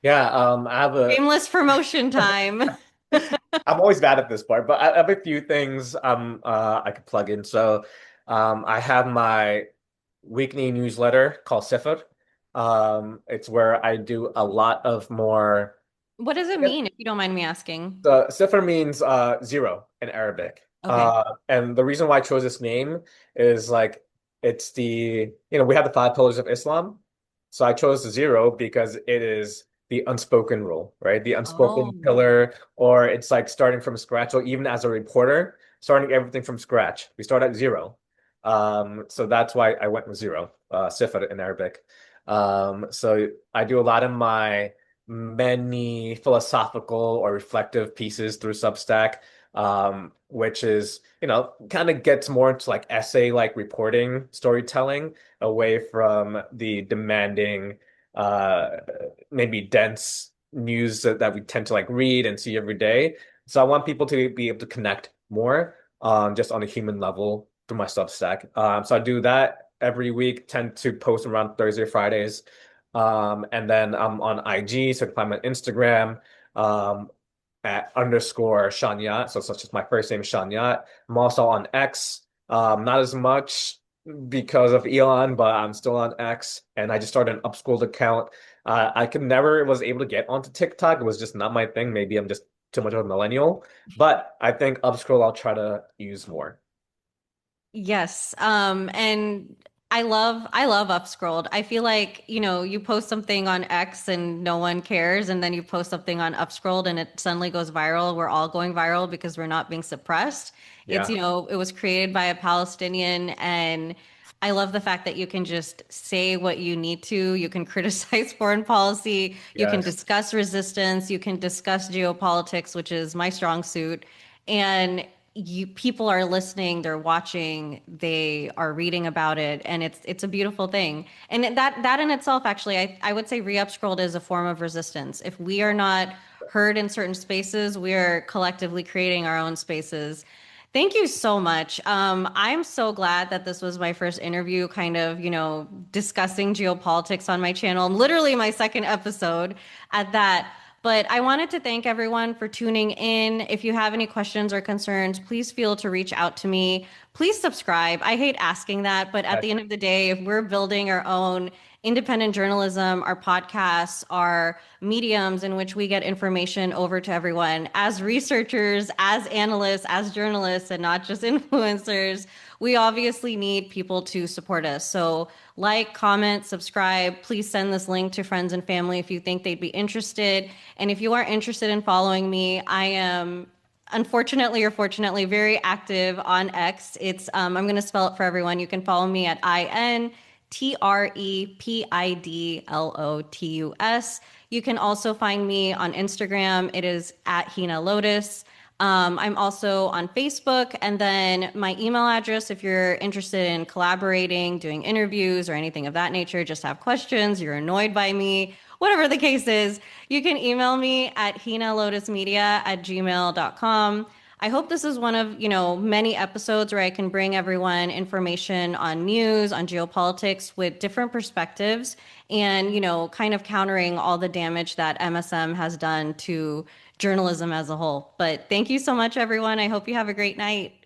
Yeah, I have a Shameless promotion time. I'm always bad at this part, but I have a few things I could plug in. So I have my weekly newsletter called Ceasefire. It's where I do a lot of more. What does it mean, if you don't mind me asking? Sifr means zero in Arabic. Okay. And the reason why I chose this name is like it's we have the five pillars of Islam. So I chose zero because it is the unspoken rule, right? The Oh. unspoken pillar, or it's like starting from scratch. So even as a reporter, starting everything from scratch, we start at zero. So that's why I went with zero, sifr in Arabic. So I do a lot of my many philosophical or reflective pieces through Substack, which is, kind of gets more into like essay like reporting, storytelling, away from the demanding, uh, maybe dense news that we tend to like read and see every day. So I want people to be able to connect more, just on a human level through my Substack. So I do that every week, tend to post around Thursday, Fridays. And then I'm on IG, so you can find me on Instagram, at underscore Shaniyat. So it's just my first name, Shaniyat. I'm also on X, not as much because of Elon, but I'm still on X. And I just started an Upscrolled account. I could never was able to get onto TikTok. It was just not my thing. Maybe I'm just too much of a millennial. But I think Upscroll I'll try to use more. Yes. And I love Upscrolled. I feel like, you post something on X and no one cares, and then you post something on Upscrolled and it suddenly goes viral. We're all going viral because we're not being suppressed. It's, Yeah. it was created by a Palestinian, and I love the fact that you can just say what you need to. You can criticize foreign policy, you can Yes. discuss resistance, you can discuss geopolitics, which is my strong suit. And people are listening, they're watching, they are reading about it, and it's a beautiful thing. And that in itself, actually, I would say re-upscrolled is a form of resistance. If we are not heard in certain spaces, we are collectively creating our own spaces. Thank you so much. I'm so glad that this was my first interview, kind of, discussing geopolitics on my channel, literally my second episode at that. But I wanted to thank everyone for tuning in. If you have any questions or concerns, please feel to reach out to me. Please subscribe. I hate asking that, but at the end of the day, if we're building our own independent journalism, our podcasts, our mediums in which we get information over to everyone as researchers, as analysts, as journalists, and not just influencers, we obviously need people to support us. So, like, comment, subscribe. Please send this link to friends and family if you think they'd be interested. And if you are interested in following me, I am unfortunately or fortunately very active on X. I'm going to spell it for everyone. You can follow me at INTREPIDLOTUS. You can also find me on Instagram. It is at Heena Lotus. I'm also on Facebook, and then my email address, if you're interested in collaborating, doing interviews, or anything of that nature, just have questions, you're annoyed by me, whatever the case is, you can email me at hinalotusmedia@gmail.com. I hope this is one of, many episodes where I can bring everyone information on news, on geopolitics with different perspectives and, kind of countering all the damage that MSM has done to journalism as a whole. But thank you so much, everyone. I hope you have a great night.